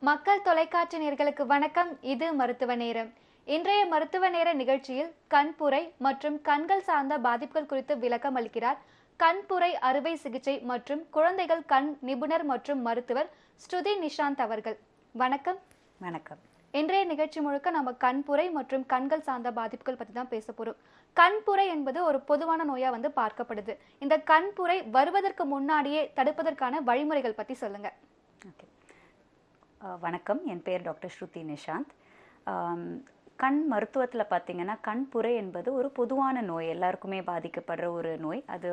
மக்கள் தொலைக்காட்சி நேயர்களுக்கு வணக்கம். இது மருத்துவ நேரம். இன்றைய மருத்துவ நேர நிகழ்ச்சியில் கண்புரை மற்றும் கண்கள் சார்ந்த பாதிப்புகள் குறித்து விளக்கம் அளிக்கிறார் கண்புரை அறுவை சிகிச்சை மற்றும் குழந்தைகள் கண் நிபுணர் மற்றும் மருத்துவர் ஸ்ருதி நிஷாந்த் அவர்கள். வணக்கம். வணக்கம். இன்றைய நிகழ்ச்சி முழுக்க நம்ம கண்புரை மற்றும் கண்கள் சார்ந்த பாதிப்புகள் பற்றி தான் பேச போறோம். கண்புரை என்பது ஒரு பொதுவான நோயா பார்க்கப்படுது. இந்த கண்புரை வருவதற்கு முன்னாடியே தடுப்பதற்கான வழிமுறைகள் பற்றி சொல்லுங்க. வணக்கம். என் பேர் டாக்டர் ஸ்ருதி நிஷாந்த். கண் மருத்துவத்தில் பார்த்திங்கன்னா கண்புரை என்பது ஒரு பொதுவான நோய், எல்லாருக்குமே பாதிக்கப்படுற ஒரு நோய். அது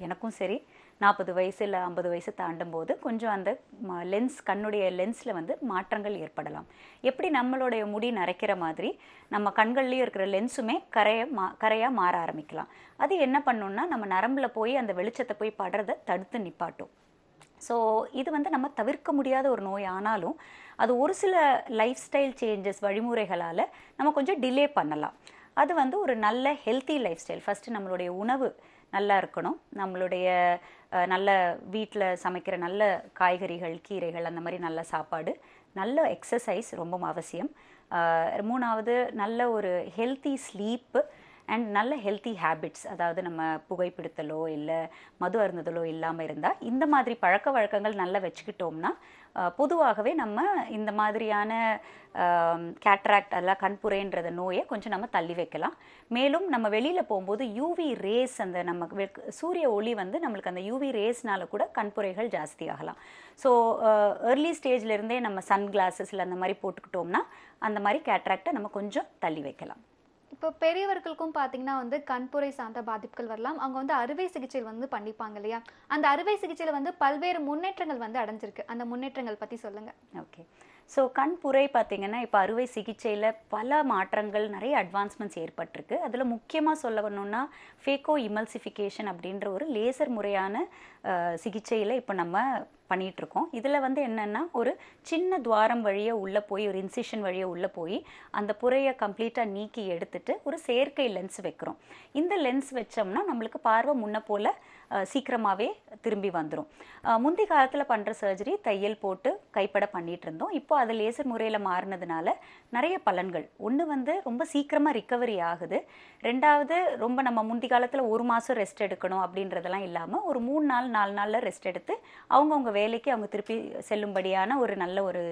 எனக்கும் சரி 40 வயசு இல்லை 50 வயசு தாண்டும் போது கொஞ்சம் அந்த கண்ணுடைய லென்ஸில் மாற்றங்கள் ஏற்படலாம். எப்படி நம்மளுடைய முடி நரைக்கிற மாதிரி நம்ம கண்கள்லேயும் இருக்கிற லென்ஸுமே கரையாக மாற ஆரம்பிக்கலாம். அது என்ன பண்ணணும்னா நம்ம நரம்பில் போய் அந்த வெளிச்சத்தை போய் படுறதை தடுத்து நிப்பாட்டும். ஸோ இது நம்ம தவிர்க்க முடியாத ஒரு நோய். ஆனாலும் அது ஒரு சில லைஃப் ஸ்டைல் சேஞ்சஸ் வழிமுறைகளால் நம்ம கொஞ்சம் டிலே பண்ணலாம். அது ஒரு நல்ல ஹெல்த்தி லைஃப் ஸ்டைல். ஃபஸ்ட்டு நம்மளுடைய உணவு நல்லா இருக்கணும். நம்மளுடைய நல்ல வீட்டில் சமைக்கிற நல்ல காய்கறிகள், கீரைகள், அந்த மாதிரி நல்ல சாப்பாடு, நல்ல எக்ஸசைஸ் ரொம்ப அவசியம். மூணாவது நல்ல ஒரு ஹெல்த்தி ஸ்லீப்பு அண்ட் நல்ல ஹெல்த்தி ஹேபிட்ஸ். அதாவது நம்ம புகைப்பிடித்தலோ இல்லை மது அருந்துதலோ இல்லாமல் இருந்தால் இந்த மாதிரி பழக்க வழக்கங்கள் நல்லா வச்சுக்கிட்டோம்னா பொதுவாகவே நம்ம இந்த மாதிரியான கேட்ராக்ட் அதெல்லாம் கண்புரைன்ற நோயை கொஞ்சம் நம்ம தள்ளி வைக்கலாம். மேலும் நம்ம வெளியில் போகும்போது யூவி ரேஸ், அந்த நம்ம சூரிய ஒளி நம்மளுக்கு அந்த யூவி ரேஸ்னால கூட கண்புரைகள் ஜாஸ்தி ஆகலாம். ஸோ ஏர்லி ஸ்டேஜ்லேருந்தே நம்ம சன் கிளாஸஸில் அந்த மாதிரி போட்டுக்கிட்டோம்னா அந்த மாதிரி கேட்ராக்டை நம்ம கொஞ்சம் தள்ளி வைக்கலாம். இப்போ பெரியவர்களுக்கும் பார்த்தீங்கன்னா கண்புரை சார்ந்த பாதிப்புகள் வரலாம். அவங்க அறுவை சிகிச்சையில் பண்ணிப்பாங்க இல்லையா? அந்த அறுவை சிகிச்சையில் பல்வேறு முன்னேற்றங்கள் அடைஞ்சிருக்கு. அந்த முன்னேற்றங்கள் பற்றி சொல்லுங்கள். ஓகே. ஸோ கண்புரை பார்த்திங்கன்னா இப்போ அறுவை சிகிச்சையில் பல மாற்றங்கள், நிறைய அட்வான்ஸ்மெண்ட்ஸ் ஏற்பட்டிருக்கு. அதில் முக்கியமாக சொல்ல வரணும்னா ஃபேக்கோ இமல்சிஃபிகேஷன் அப்படின்ற ஒரு லேசர் முறையான சிகிச்சையில் இப்போ நம்ம பண்ணிகிட்ருக்கோம். இதில் என்னென்னா ஒரு சின்ன துவாரம் வழியை உள்ளே போய், ஒரு இன்சிஷன் வழியை உள்ளே போய் அந்த புரையை கம்ப்ளீட்டாக நீக்கி எடுத்துட்டு ஒரு செயற்கை லென்ஸ் வைக்கிறோம். இந்த லென்ஸ் வச்சோம்னா நம்மளுக்கு பார்வை முன்ன போல் சீக்கிரமாகவே திரும்பி வந்துடும். முந்தைய காலத்தில் பண்ணுற சர்ஜரி தையல் போட்டு கைப்பட பண்ணிகிட்டு இருந்தோம். இப்போ அது லேசர் முறையில் மாறினதுனால நிறைய பலன்கள். ஒன்று ரொம்ப சீக்கிரமாக ரிக்கவரி ஆகுது. ரெண்டாவது ரொம்ப நம்ம முந்தைய காலத்தில் 1 மாதம் ரெஸ்ட் எடுக்கணும் அப்படின்றதெல்லாம் இல்லாமல் ஒரு 3 நாள் 4 நாளில் ரெஸ்ட் எடுத்து அவங்கவுங்க வேலைக்கு அவங்க திருப்பி செல்லும்படியான ஒரு நல்ல ஒரு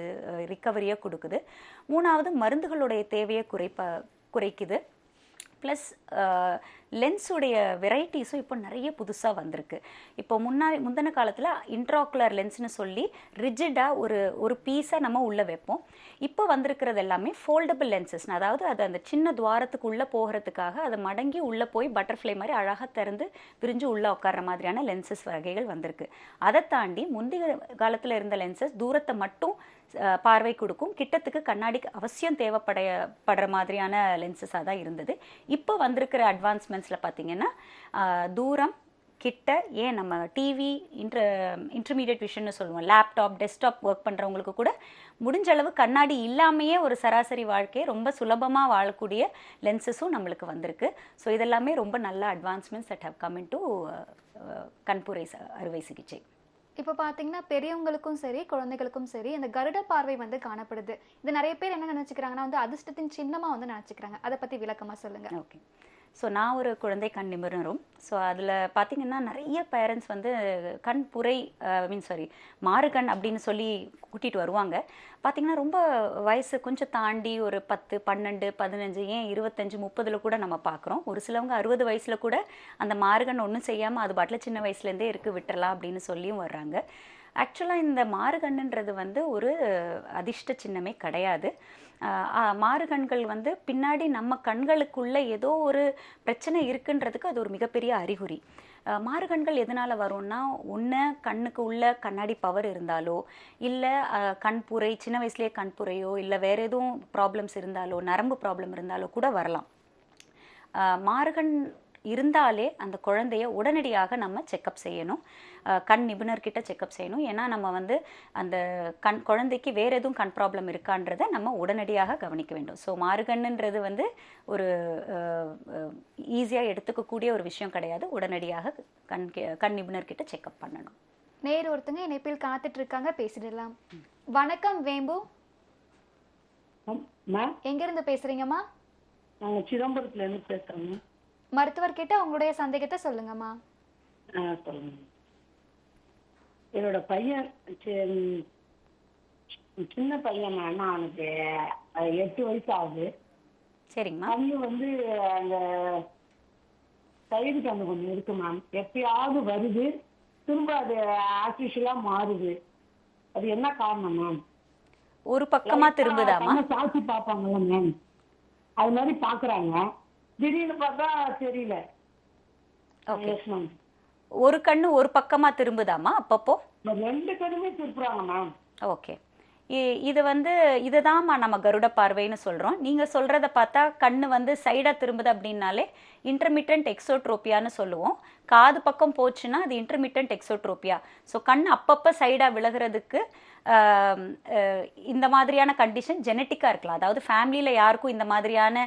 ரிக்கவரியை கொடுக்குது. மூணாவது மருந்துகளுடைய தேவையை குறைக்குது. ப்ளஸ் லென்ஸுடைய வெரைட்டிஸும் இப்போ நிறைய புதுசாக வந்திருக்கு. இப்போ முந்தின காலத்தில் இன்ட்ராகுலர் லென்ஸ்னு சொல்லி ரிஜிடாக ஒரு பீஸை நம்ம உள்ளே வைப்போம். இப்போ வந்திருக்கிறது எல்லாமே ஃபோல்டபிள் லென்சஸ். அதாவது அது அந்த சின்ன துவாரத்துக்கு உள்ளே போகிறதுக்காக அதை மடங்கி உள்ளே போய் பட்டர்ஃப்ளை மாதிரி அழகாக திறந்து விரிஞ்சு உள்ளே உட்கார்ற மாதிரியான லென்சஸ் வகைகள் வந்திருக்கு. அதை தாண்டி முந்தைய காலத்தில் இருந்த லென்சஸ் தூரத்தை மட்டும் பார்வை கொடுக்கும், கிட்டத்துக்கு கண்ணாடிக்கு அவசியம் தேவைப்படுற மாதிரியான லென்சஸாக தான் இருந்தது. இப்போ வந்திருக்கிற அட்வான்ஸ்மெண்ட்ஸில் பார்த்தீங்கன்னா தூரம், கிட்ட, ஏன் நம்ம டிவி, இன்டர்மீடியட் விஷன்னு சொல்லுவோம், லேப்டாப், டெஸ்க்டாப் ஒர்க் பண்ணுறவங்களுக்கு கூட முடிஞ்ச அளவு கண்ணாடி இல்லாமையே ஒரு சராசரி வாழ்க்கையை ரொம்ப சுலபமாக வாழக்கூடிய லென்சஸும் நம்மளுக்கு வந்திருக்கு. ஸோ இதெல்லாமே ரொம்ப நல்ல advancements that have come in to கண்புரை அறுவை சிகிச்சை. இப்போ பார்த்தீங்கன்னா பெரியவங்களுக்கும் சரி குழந்தைகளுக்கும் சரி இந்த கருட பார்வை காணப்படுது. இது நிறைய பேர் என்ன நினச்சிக்கிறாங்கன்னா அதிர்ஷ்டத்தின் சின்னமாக நினச்சிக்கிறாங்க. அதை பற்றி விளக்கமாக சொல்லுங்கள். ஓகே. ஸோ நான் ஒரு குழந்தை கண் நிபுணரும். ஸோ அதில் பார்த்திங்கன்னா நிறைய பேரண்ட்ஸ் கண்புரை மாறுகண் அப்படின்னு சொல்லி கூட்டிகிட்டு வருவாங்க. பார்த்திங்கன்னா ரொம்ப வயசு கொஞ்சம் தாண்டி ஒரு 10, 12, 15, ஏன் 25, 30 கூட நம்ம பார்க்குறோம். ஒரு சிலவங்க 60 வயசில் கூட அந்த மாறுகண் ஒன்றும் செய்யாமல் அது பாட்டில் சின்ன வயசுலேருந்தே விட்டுறலாம் அப்படின்னு சொல்லியும் வர்றாங்க. ஆக்சுவலாக இந்த மாறுகண்ணுன்றது ஒரு அதிர்ஷ்ட சின்னமே கிடையாது. மாறுகண்கள் பின்னாடி நம்ம கண்களுக்குள்ளே ஏதோ ஒரு பிரச்சனை இருக்குன்றதுக்கு அது ஒரு மிகப்பெரிய அறிகுறி. மாறுகண்கள் எதனால் வரும்னா, ஒன்று கண்ணுக்கு உள்ள கண்ணாடி பவர் இருந்தாலோ, இல்லை கண்புரை சின்ன வயசுலேயே கண்புரையோ, இல்லை வேறு எதுவும் ப்ராப்ளம்ஸ் இருந்தாலோ, நரம்பு ப்ராப்ளம் இருந்தாலோ கூட வரலாம். மாறுகண் இருந்தாலே அந்த குழந்தைய உடனடியாக நம்ம செக்கப் செய்யணும். கண் நிபுணர்கிட்ட செக்கப் செய்யணும். ஏன்னா நம்ம அந்த குழந்தைக்கு வேறு எதுவும் கண் ப்ராப்ளம் இருக்கான்றதை நம்ம உடனடியாக கவனிக்க வேண்டும். ஸோ மாறுகண்ணுன்றது ஒரு ஈஸியாக எடுத்துக்கக்கூடிய ஒரு விஷயம் கிடையாது. உடனடியாக கண் நிபுணர்கிட்ட செக்கப் பண்ணணும். நேர் ஒருத்தங்க இணைப்பில் காத்துட்டு இருக்காங்க, பேசிடலாம். வணக்கம் வேம்பு. எங்க இருந்து பேசுறீங்கம்மா? நாங்க சிதம்பரத்துல இருந்து பேசுறோங்க. மருத்துவர் கிட்ட உங்களுடைய சந்தேகத்தை சொல்லுங்கம்மா. சொல்லுங்க. என்னோட பையன் சின்ன பையன், அவனுக்கு 8 வயசு ஆகுது. சரிங்கம்மா. கண்ணு வந்து அந்த சைடு கண்ணு கொஞ்சம் இருக்கு மேம். எப்பயாவது வருது, திரும்ப அது ஆர்டிஃபிஷியலா மாறுது. அது என்ன காரணம் மேம்? ஒரு பக்கமா திரும்புதாமா? சாட்சி பாப்பாங்கல்ல மேம், அது மாதிரி பாக்குறாங்க. திடீர்னு பார்த்தா தெரியல. ஒரு கண்ணு ஒரு பக்கமா திரும்புதாமா அப்பப்போ? 2 கண்ணுமே திருப்புறாங்க மேம். ஓகே. இது வந்து இதுதான்மா நம்ம கருட பார்வைன்னு சொல்றோம். நீங்க சொல்றத பார்த்தா கண்ணு வந்து சைடா திரும்புது அப்படின்னாலே இன்டர்மிட்டன்ட் எக்ஸோட்ரோபியான்னு சொல்லுவோம். காது பக்கம் போச்சுன்னா அது இன்டர்மிட்டன்ட் எக்ஸோட்ரோபியா. ஸோ கண் அப்பப்போ சைடா விலகிறதுக்கு இந்த மாதிரியான கண்டிஷன் ஜெனட்டிக்காக இருக்கலாம். அதாவது ஃபேமிலியில் யாருக்கும் இந்த மாதிரியான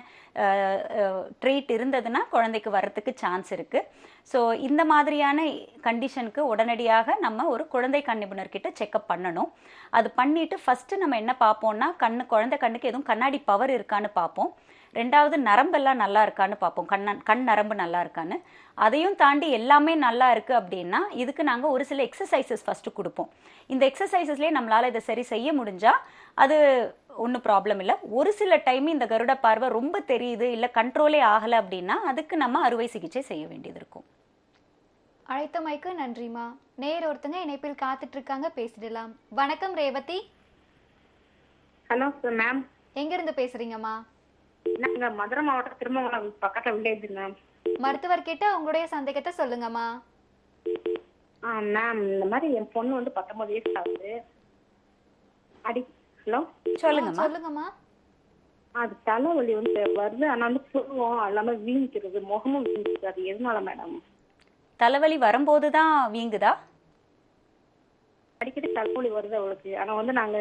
ட்ரீட் இருந்ததுன்னா குழந்தைக்கு வர்றதுக்கு சான்ஸ் இருக்குது. ஸோ இந்த மாதிரியான கண்டிஷனுக்கு உடனடியாக நம்ம ஒரு குழந்தை கண் நிபுணர்கிட்ட செக்அப் பண்ணணும். அது பண்ணிவிட்டு ஃபஸ்ட்டு நம்ம என்ன பார்ப்போம்னா, குழந்தை கண்ணுக்கு எதுவும் கண்ணாடி பவர் இருக்கான்னு பார்ப்போம். ரெண்டாவது நரம்பெல்லாம் நல்லா இருக்கான்னு பார்ப்போம், கண் நரம்பு நல்லா இருக்கான்னு. அதையும் தாண்டி எல்லாமே நல்லா இருக்குது அப்படின்னா இதுக்கு நாங்கள் ஒரு சில எக்ஸசைசஸ் ஃபஸ்ட்டு கொடுப்போம். இந்த எக்ஸசைசஸ்லேயே நம்மளால் இதை சரி செய்ய முடிஞ்சால் அது ஒன்றும் ப்ராப்ளம் இல்லை. ஒரு சில டைம் இந்த கருட பார்வை ரொம்ப தெரியுது, இல்லை கண்ட்ரோலே ஆகலை அப்படின்னா அதுக்கு நம்ம அறுவை சிகிச்சை செய்ய வேண்டியது இருக்கும். அழைத்தமைக்கு நன்றிமா. நேர் ஒருத்தங்க இணைப்பில் காத்துட்டு இருக்காங்க, பேசிடலாம். வணக்கம் ரேவதி. Hello ma'am. எங்க இருந்து பேசுறீங்கம்மா? நாங்க மதுரை மாவட்டம் திருமங்கலம் பக்கத்துல வில்லேஜ் மேம். மருத்துவர் கிட்ட உங்களுடைய சந்தேகத்தை சொல்லுங்கம்மா. மேம், இந்த மாதிரி என் பொண்ணு வந்து 19 வயசு ஆகுது. ஹலோ சொல்லுங்கம்மா. அது தலைவலி வந்து வருது, ஆனா வந்து புருவம் எல்லாமே வீங்கிக்கிறது, முகமும் வீங்கிக்கிறது. அது எதனால மேடம்? தலைவலி வரும்போது தான் வீங்குதா? அடிக்கடி தலைவலி வருது அவளுக்கு. ஆனா வந்து நாங்க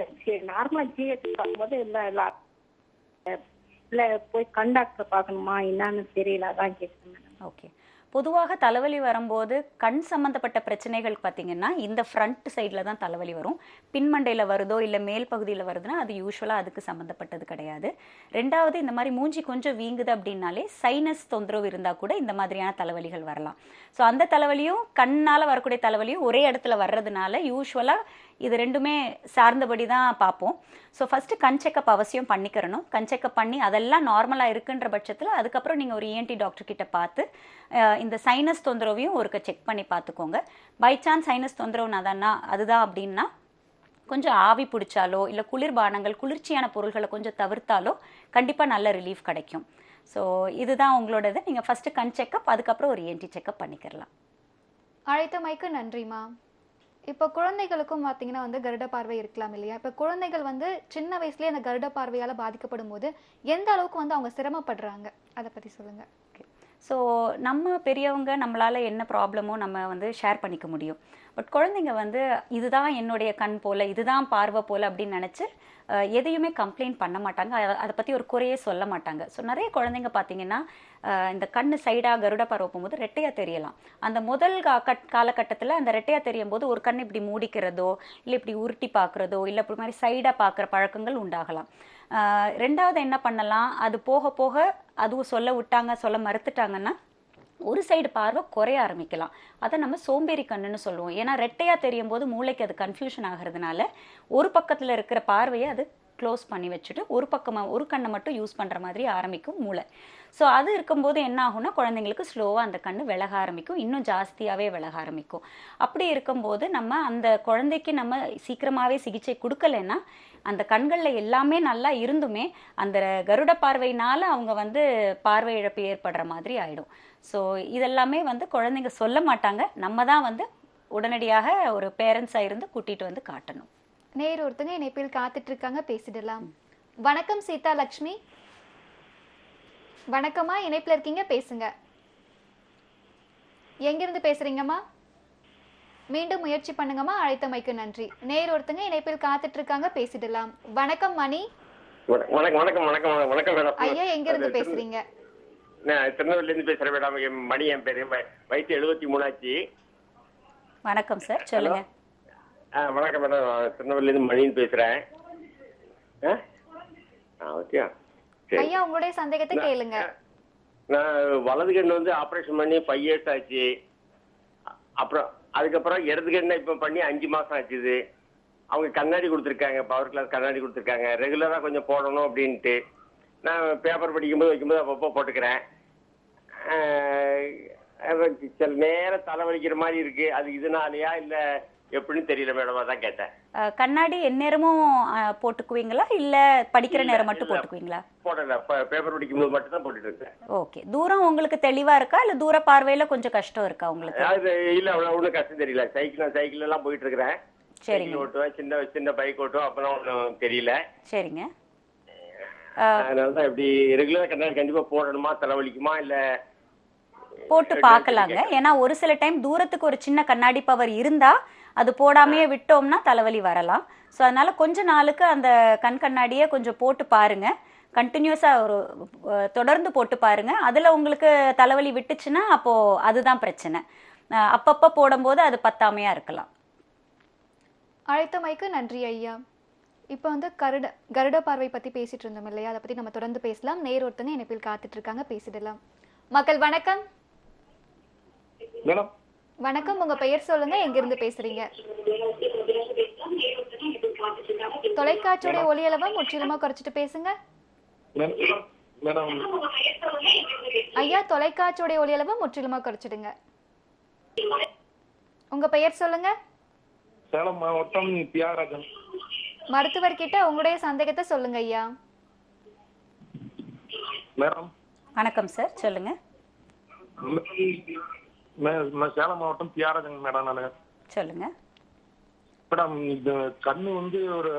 நார்மலா ஜிஹெச் பார்க்கும்போது இல்ல போய் கண் டாக்டர் பார்க்கணுமா என்னன்னு தெரியல, அதான் கேட்குறேன் மேடம். ஓகே. பொதுவாக தலைவலி வரும்போது கண் சம்மந்தப்பட்ட பிரச்சனைகள் பார்த்தீங்கன்னா இந்த ஃப்ரண்ட் சைடில் தான் தலைவலி வரும். பின்மண்டையில் வருதோ இல்லை மேல் பகுதியில் வருதுன்னா அது யூஸ்வலாக அதுக்கு சம்மந்தப்பட்டது கிடையாது. ரெண்டாவது, இந்த மாதிரி மூஞ்சி கொஞ்சம் வீங்குது அப்படின்னாலே சைனஸ் தொந்தரவு இருந்தால் கூட இந்த மாதிரியான தலைவலிகள் வரலாம். ஸோ அந்த தலைவலியும் கண்ணால் வரக்கூடிய தலைவலியும் ஒரே இடத்துல வர்றதுனால யூஸ்வலாக இது ரெண்டுமே சார்ந்தபடி தான் பார்ப்போம். ஸோ ஃபஸ்ட்டு கண் செக்கப் அவசியம் பண்ணிக்கிறணும். கண் செக்கப் பண்ணி அதெல்லாம் நார்மலாக இருக்குன்ற பட்சத்தில் அதுக்கப்புறம் நீங்கள் ஒரு ENT டாக்டர் கிட்ட பார்த்து இந்த சைனஸ் தொந்தரவையும் ஒருக்க செக் பண்ணி பார்த்துக்கோங்க. பை சான்ஸ் சைனஸ் தொந்தரவு அதுதான் அப்படின்னா கொஞ்சம் ஆவி பிடிச்சாலோ இல்லை குளிர்பானங்கள் குளிர்ச்சியான பொருள்களை கொஞ்சம் தவிர்த்தாலோ கண்டிப்பாக நல்ல ரிலீஃப் கிடைக்கும். ஸோ இதுதான் உங்களோடது. நீங்கள் ஃபஸ்ட்டு கண் செக்கப், அதுக்கப்புறம் ஒரு ENT செக்கப் பண்ணிக்கிறலாம். அழைத்தமைக்கு நன்றிமா. இப்போ குழந்தைகளுக்கும் பார்த்தீங்கன்னா வந்து கருட பார்வை இருக்கலாம் இல்லையா? இப்போ குழந்தைகள் வந்து சின்ன வயசுலேயே அந்த கருட பார்வையால் பாதிக்கப்படும் போது எந்த அளவுக்கு வந்து அவங்க சிரமப்படுறாங்க, அதை பற்றி சொல்லுங்க. ஸோ நம்ம பெரியவங்க நம்மளால் என்ன ப்ராப்ளமோ நம்ம வந்து ஷேர் பண்ணிக்க முடியும். பட் குழந்தைங்க வந்து இதுதான் என்னுடைய கண் போல், இதுதான் பார்வை போல் அப்படின்னு நினச்சி எதையுமே கம்ப்ளைண்ட் பண்ண மாட்டாங்க, அதை பற்றி ஒரு குறையே சொல்ல மாட்டாங்க. ஸோ நிறைய குழந்தைங்க பார்த்தீங்கன்னா இந்த கண் சைடாக கருட பார்வை போகும்போது ரெட்டையாக தெரியலாம். அந்த முதல் காலகட்டத்தில் அந்த ரெட்டையாக தெரியும் போது ஒரு கண் இப்படி மூடிக்கிறதோ இல்லை இப்படி உருட்டி பார்க்குறதோ இல்லை இப்படி மாதிரி சைடாக பார்க்குற பழக்கங்கள் உண்டாகலாம். ரெண்டாவது என்ன பண்ணலாம், அது போக போக அதுவும் சொல்ல மறுத்துட்டாங்கன்னா ஒரு சைடு பார்வை குறைய ஆரம்பிக்கலாம். அதை நம்ம சோம்பேறி கண்ணுன்னு சொல்லுவோம். ஏன்னா ரெட்டையாக தெரியும் போது மூளைக்கு அது கன்ஃபியூஷன் ஆகிறதுனால ஒரு பக்கத்தில் இருக்கிற பார்வையை அது க்ளோஸ் பண்ணி வச்சுட்டு ஒரு கண்ணை மட்டும் யூஸ் பண்ணுற மாதிரி ஆரம்பிக்கும் மூளை. ஸோ அது இருக்கும்போது என்ன ஆகும்னா குழந்தைங்களுக்கு ஸ்லோவாக அந்த கண்ணு விலக ஆரம்பிக்கும், இன்னும் ஜாஸ்தியாகவே விலக ஆரம்பிக்கும். அப்படி இருக்கும்போது நம்ம அந்த குழந்தைக்கு நம்ம சீக்கிரமாகவே சிகிச்சை கொடுக்கலைன்னா அந்த கண்களில் எல்லாமே நல்லா இருந்துமே அந்த கருட பார்வையினால் அவங்க வந்து பார்வை இழப்பு ஏற்படுற மாதிரி ஆகிடும். ஸோ இதெல்லாமே வந்து குழந்தைங்க சொல்ல மாட்டாங்க, நம்ம தான் வந்து உடனடியாக ஒரு பேரண்ட்ஸாக இருந்து கூட்டிகிட்டு வந்து காட்டணும். நேர் ஒருத்தங்க இணைப்பில் காத்துட்டு இருக்காங்க, பேசிடலாம். வணக்கம் சீதா லட்சுமி. வணக்கம்மா, இணைப்பில் இருக்கீங்க, பேசுங்க. எங்கிருந்து பேசுறீங்கம்மா? மீண்டும் முயற்சி பண்ணுங்கம்மா. அழைத்தமைக்கு நன்றி. நேர் ஒருத்தங்க இணைப்பில் காத்துட்டு இருக்காங்க, பேசிடலாம். வணக்கம் மணி. வணக்கம் ஐயா, எங்க இருந்து பேசுறீங்க? நான் திருநெல்வேலியில இருந்து பேசுறேன் மேடம். மணி என் பேரு. வயசு 73 ஆச்சு. வணக்கம் சார், சொல்லுங்க. வணக்கம் மேடம், நான் திருநெல்வேலியிலேருந்து மணின்னு பேசுகிறேன். ஓகே. சரி, ஐயா உங்களுடைய சந்தேகத்தை கேளுங்க. நான் வலது கண்ணு வந்து ஆப்ரேஷன் பண்ணி 5 years ஆச்சு. அப்புறம் அதுக்கப்புறம் இடது கண்ணை இப்போ பண்ணி 5 மாதம் ஆச்சுது. அவங்க கண்ணாடி கொடுத்துருக்காங்க, பவர் கிளாஸ் கண்ணாடி கொடுத்துருக்காங்க. ரெகுலராக கொஞ்சம் போடணும் அப்படின்ட்டு நான் பேப்பர் படிக்கும்போது வைக்கும்போது அப்பப்போ போட்டுக்கிறேன். சில நேரம் தலைவலிக்கிற மாதிரி இருக்கு. அது இதனாலயா இல்லை எப்படின்னு தெரியல மேடம், அதான் கேட்டேன். கண்ணாடி எந்நேரமும் போட்டுக்குவீங்களா இல்ல படிக்கிற நேரம் மட்டும் போட்டுக்குவீங்களா? போடல, பேப்பர் படிக்கும்போது மட்டும் தான் போட்டுட்டு இருக்கேன். ஓகே. தூரம் உங்களுக்கு தெளிவா இருக்கா இல்ல தூர பார்வையில கொஞ்சம் கஷ்டம் இருக்கா உங்களுக்கு? அது இல்ல, அவ்வளவு ஒன்றும் கஷ்டம் தெரியல. சைக்கிள் எல்லாம் போயிட்டு இருக்கிறேன். சரிங்க. ஓட்டுவேன், சின்ன பைக் ஓட்டுவேன். அப்பெல்லாம் ஒன்றும் தெரியல. சரிங்க. அதனாலதான் இப்படி ரெகுலரா கண்ணாடி கண்டிப்பா போடணுமா, தலைவலிக்குமா இல்ல? போட்டு பார்க்கலாங்க. ஏன்னா ஒரு சில டைம் தூரத்துக்கு ஒரு சின்ன கண்ணாடி பவர் இருந்தா அது போடாமையே விட்டோம்னா தலைவலி வரலாம். ஸோ அதனால கொஞ்ச நாளுக்கு அந்த கண் கண்ணாடியை கொஞ்சம் போட்டு பாருங்க. கண்டினியூஸா ஒரு தொடர்ந்து போட்டு பாருங்க. அதுல உங்களுக்கு தலைவலி விட்டுச்சுன்னா அப்போ அதுதான் பிரச்சனை. அப்பப்ப போடும்போது அது பத்தாமையா இருக்கலாம். அழைத்தமைக்கு நன்றி ஐயா. இப்போ வந்து கருட பார்வை பத்தி பேசிட்டு இருந்தோம் இல்லையா, அதை பத்தி நம்ம தொடர்ந்து பேசலாம். நேர் ஒருத்தங்க இணைப்பில் காத்துட்டு இருக்காங்க, பேசிடலாம். மக்கள் வணக்கம். மேடம் வணக்கம், உங்க பெயர் சொல்லுங்க, எங்க இருந்து பேசுறீங்க? தொலைக்காட்சியோட ஒலி அளவை முற்றிலுமா குறைச்சிட்டு பேசுங்க. மேடம் ஐயா, தொலைக்காட்சியோட ஒலி அளவை முற்றிலுமா குறைச்சிடுங்க. உங்க பெயர் சொல்லுங்க. சேலம் மாவட்டம் தியாகராஜன். மருத்துவர்கிட்ட உங்களுடைய சந்தேகத்தை சொல்லுங்க ஐயா. மேடம் வணக்கம் சார், சொல்லுங்க. சேலம் மாவட்டம் தியாகராஜன் மேடம். நானு சொல்லுங்க மேடம், இந்த கண்ணு வந்து ஒரு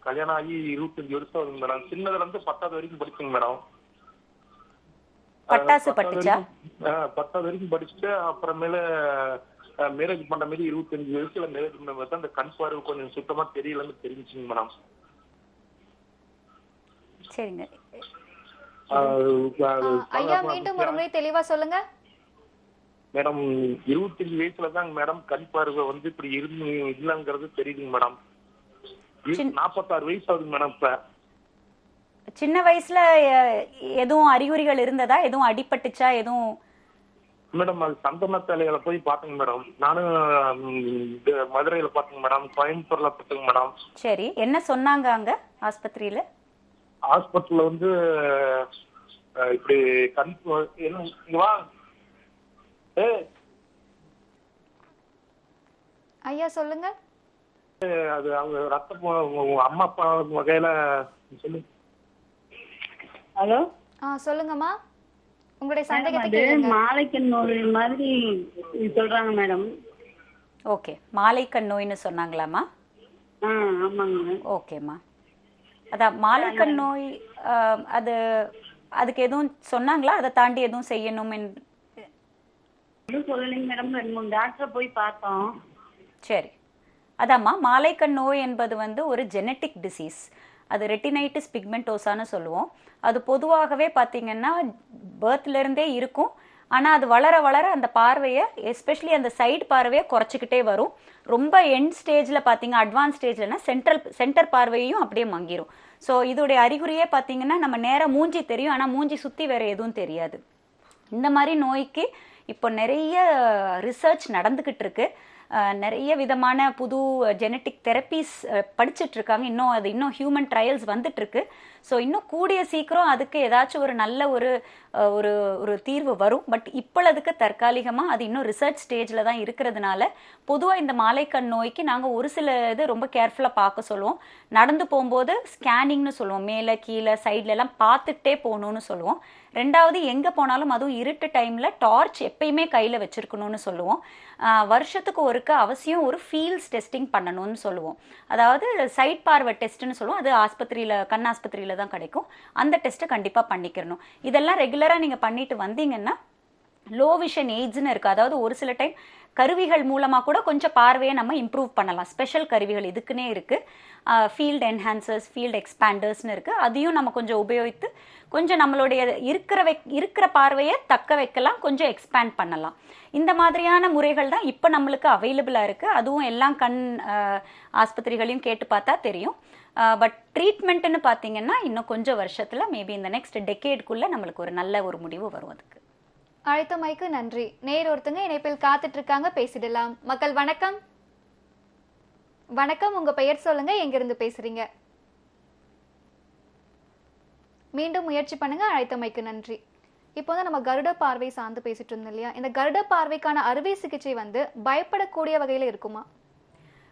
கல்யாணம் ஆகி 25 வருஷம் ஆகுது மேடம். சின்னதுல இருந்து 10வது வரைக்கும் படிச்சுங்க மேடம். பட்டாசு பட்டுச்சா? 10வது வரைக்கும் படிச்சுட்டு அப்புறமேல மேரேஜ் பண்ற மாதிரி 25 வயசுல மேரேஜ் பண்ண மாதிரி அந்த கண் பார்வை கொஞ்சம் சுத்தமா தெரியலன்னு தெரிஞ்சுங்க மேடம். சரிங்க ஐயா, மீண்டும் ஒரு முறை தெளிவா சொல்லுங்க. மேடம் 25 வயசுல தாங்க மேடம் கண் பார்வை வந்து இப்படி இல்லங்கிறது தெரியுதுங்க மேடம். 46 வயசு ஆகுது மேடம். இப்ப சின்ன வயசுல எதுவும் அறிகுறிகள் இருந்ததா? எதுவும் அடிபட்டுச்சா? எதுவும்? மேடம் அது சந்தனத்தாலையில போய் பாத்துங்க மேடம். நானும் மதுரையில பாத்துங்க மேடம், கோயம்புத்தூர்ல பாத்துங்க மேடம். சரி, என்ன சொன்னாங்க அங்க ஆஸ்பத்திரியில? ஹாஸ்பிட்டல்ல வந்து இப்படி கண் வா ஐயா சொல்லுங்க. அது அவங்க ரத்தம் அம்மா அப்பா வகையில சொல்லு. ஹலோ, சொல்லுங்கம்மா, உங்களுடைய மேடம் சந்தேகத்தை அது கேளுங்க. மாலைக்கண் நோய் மாதிரி சொல்றாங்க மேடம். ஓகே, மாலைக்கண் நோய்னு சொன்னாங்களாமா? ஆமாங்க. ஓகேம்மா. அதான் மாலைக்கண் நோய். அதுக்கு எதுவும் சொன்னாங்களா? அதை தாண்டி எதுவும் செய்யணும்? எதுவும் சொல்லலைங்க மேடம். 2-3 டாக்டரை போய் பார்த்தோம். சரி, அதாம்மா, மாலைக்கண் நோய் என்பது வந்து ஒரு ஜெனட்டிக் டிசீஸ். அது ரெட்டினைட்டிஸ் பிக்மெண்டோசான்னு சொல்லுவோம். அது பொதுவாகவே பார்த்தீங்கன்னா பர்த்லேருந்தே இருக்கும். ஆனால் அது வளர வளர அந்த பார்வையை, எஸ்பெஷலி அந்த சைடு பார்வையை குறைச்சிக்கிட்டே வரும். ரொம்ப எண்ட் ஸ்டேஜில் பார்த்தீங்க, அட்வான்ஸ் ஸ்டேஜ்லனா சென்டர் பார்வையும் அப்படியே மங்கிரும். ஸோ இதோடைய அறிகுறியே பார்த்தீங்கன்னா நம்ம நேராக மூஞ்சி தெரியும், ஆனால் மூஞ்சி சுற்றி வேறு எதுவும் தெரியாது. இந்த மாதிரி நோய்க்கு இப்போ நிறைய ரிசர்ச் நடந்துக்கிட்டு இருக்கு. நிறைய விதமான புது ஜெனட்டிக் தெரப்பீஸ் படிச்சுட்டு இருக்காங்க. இன்னும் ஹியூமன் ட்ரையல்ஸ் வந்துட்டு இருக்கு. ஸோ இன்னும் கூடிய சீக்கிரம் அதுக்கு ஏதாச்சும் ஒரு நல்ல ஒரு தீர்வு வரும். பட் இப்பொழுதுக்கு தற்காலிகமாக அது இன்னும் ரிசர்ச் ஸ்டேஜில் தான் இருக்கிறதுனால பொதுவாக இந்த மாலைக்கண் நோய்க்கு நாங்கள் ஒரு சில இது ரொம்ப கேர்ஃபுல்லாக பார்க்க சொல்லுவோம். நடந்து போகும்போது ஸ்கேனிங்னு சொல்லுவோம், மேலே கீழே சைட்லலாம் பார்த்துட்டே போகணும்னு சொல்லுவோம். ரெண்டாவது, எங்கே போனாலும் அதுவும் இருட்டு டைமில் டார்ச் எப்பயுமே கையில் வச்சுருக்கணும்னு சொல்லுவோம். வருஷத்துக்கு ஒருக்க அவசியம் ஒரு ஃபீல்ட்ஸ் டெஸ்டிங் பண்ணணும்னு சொல்லுவோம். அதாவது சைட் பார்வை டெஸ்ட்டுன்னு சொல்லுவோம். அது கண் ஆஸ்பத்திரியில் தான் கிடைக்கும். அந்த டெஸ்ட்டை கண்டிப்பாக பண்ணிக்கிறணும். இதெல்லாம் ரெகுலராக நீங்கள் பண்ணிட்டு வந்தீங்கன்னா லோ விஷன் எய்ட்ஸ்ன்னு இருக்குது. அதாவது ஒரு சில டைம் கருவிகள் மூலமாக கூட கொஞ்சம் பார்வையை நம்ம இம்ப்ரூவ் பண்ணலாம். ஸ்பெஷல் கருவிகள் இதுக்குன்னே இருக்குது. ஃபீல்டு என்ஹான்சர்ஸ், ஃபீல்டு எக்ஸ்பேண்டர்ஸ்னு இருக்குது. அதையும் நம்ம கொஞ்சம் உபயோகித்து கொஞ்சம் நம்மளுடைய இருக்கிற பார்வையை தக்க வைக்கலாம், கொஞ்சம் எக்ஸ்பேண்ட் பண்ணலாம். இந்த மாதிரியான முறைகள் தான் இப்போ நம்மளுக்கு அவைலபிளாக இருக்குது. அதுவும் எல்லாம் கண் ஆஸ்பத்திரிகளையும் கேட்டு பார்த்தா தெரியும். பட் ட்ரீட்மெண்ட்டுன்னு பார்த்தீங்கன்னா இன்னும் கொஞ்சம் வருஷத்தில் மேபி இந்த நெக்ஸ்ட் டெக்கேடுக்குள்ளே நம்மளுக்கு ஒரு நல்ல ஒரு முடிவு வரும். அதுக்கு அழைத்தமைக்கு நன்றி. ஒருத்தங்க இணைப்பில் காத்துட்டு இருக்காங்க, பேசிடலாம். மக்கள் வணக்கம். வணக்கம், உங்க பெயர் சொல்லுங்க, எங்கிருந்து பேசுறீங்க? மீண்டும் முயற்சி பண்ணுங்க. அழைத்தமைக்கு நன்றி. இப்போ வந்து நம்ம கருட பார்வை சார்ந்து பேசிட்டு இருந்தோம் இல்லையா? இந்த கருட பார்வைக்கான அறுவை சிகிச்சை வந்து பயப்படக்கூடிய வகையில இருக்குமா?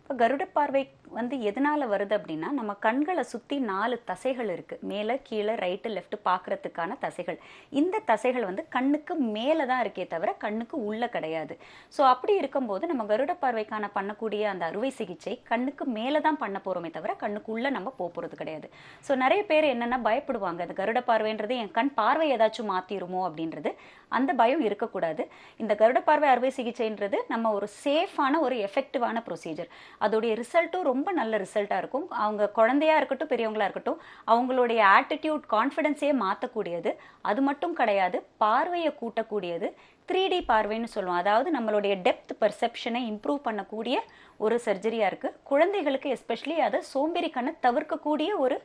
இப்போ கருட பார்வை வந்து எதனால வருது அப்படின்னா, நம்ம கண்களை சுற்றி 4 தசைகள் இருக்குது. மேலே கீழே ரைட்டு லெஃப்ட் பார்க்குறதுக்கான தசைகள். இந்த தசைகள் வந்து கண்ணுக்கு மேலே தான் இருக்கே தவிர கண்ணுக்கு உள்ளே கிடையாது. ஸோ அப்படி இருக்கும்போது நம்ம கருட பார்வைக்கான பண்ணக்கூடிய அந்த அறுவை சிகிச்சை கண்ணுக்கு மேலே தான் பண்ண போகிறோமே தவிர கண்ணுக்கு உள்ளே நம்ம போகிறது கிடையாது. ஸோ நிறைய பேர் என்னென்னா பயப்படுவாங்க, அந்த கருட பார்வைன்றது என் கண் பார்வை ஏதாச்சும் மாற்றிடுமோ அப்படின்றது. அந்த பயம் இருக்கக்கூடாது. இந்த கருட பார்வை அறுவை சிகிச்சைன்றது நம்ம ஒரு சேஃபான ஒரு எஃபெக்டிவான ப்ரொசீஜர். அதோடைய ரிசல்ட்டும் ரொம்ப நல்ல ரிசல்ட்டாக இருக்கும். அவங்க குழந்தையா இருக்கட்டும் பெரியவங்களா இருக்கட்டும், அவங்களுடைய ஆட்டிடியூட் கான்ஃபிடென்ஸையே மாற்றக்கூடியது. அது மட்டும் கிடையாது, பார்வையை கூட்டக்கூடியது. 3D பார்வைன்னு சொல்லுவோம். அதாவது நம்மளுடைய டெப்த் பர்செப்ஷனை இம்ப்ரூவ் பண்ணக்கூடிய ஒரு சர்ஜரியாக இருக்குது. குழந்தைகளுக்கு எஸ்பெஷலி அதை சோம்பேறி கண்ணை தவிர்க்கக்கூடிய ஒரு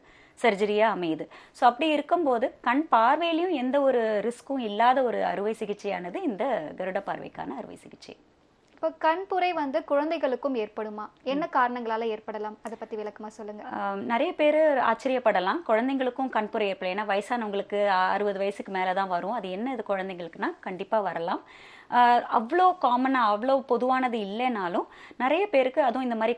சர்ஜரியாக அமையுது. ஸோ அப்படி இருக்கும்போது கண் பார்வையிலையும் எந்த ஒரு ரிஸ்க்கும் இல்லாத ஒரு அறுவை சிகிச்சையானது இந்த கருட பார்வைக்கான அறுவை சிகிச்சை. இப்போ கண்புரை வந்து குழந்தைகளுக்கும் ஏற்படுமா? என்ன காரணங்களால ஏற்படலாம்? அதை பத்தி விளக்கமா சொல்லுங்க. நிறைய பேர் ஆச்சரியப்படலாம், குழந்தைங்களுக்கும் கண்புரை ஏற்படலாம். ஏன்னா வயசானவங்களுக்கு 60 வயசுக்கு மேலே தான் வரும். அது என்ன இது குழந்தைங்களுக்குன்னா கண்டிப்பாக வரலாம். அவ்வளோ காமனாக அவ்வளோ பொதுவானது இல்லைனாலும் நிறைய பேருக்கு, அதுவும் இந்த மாதிரி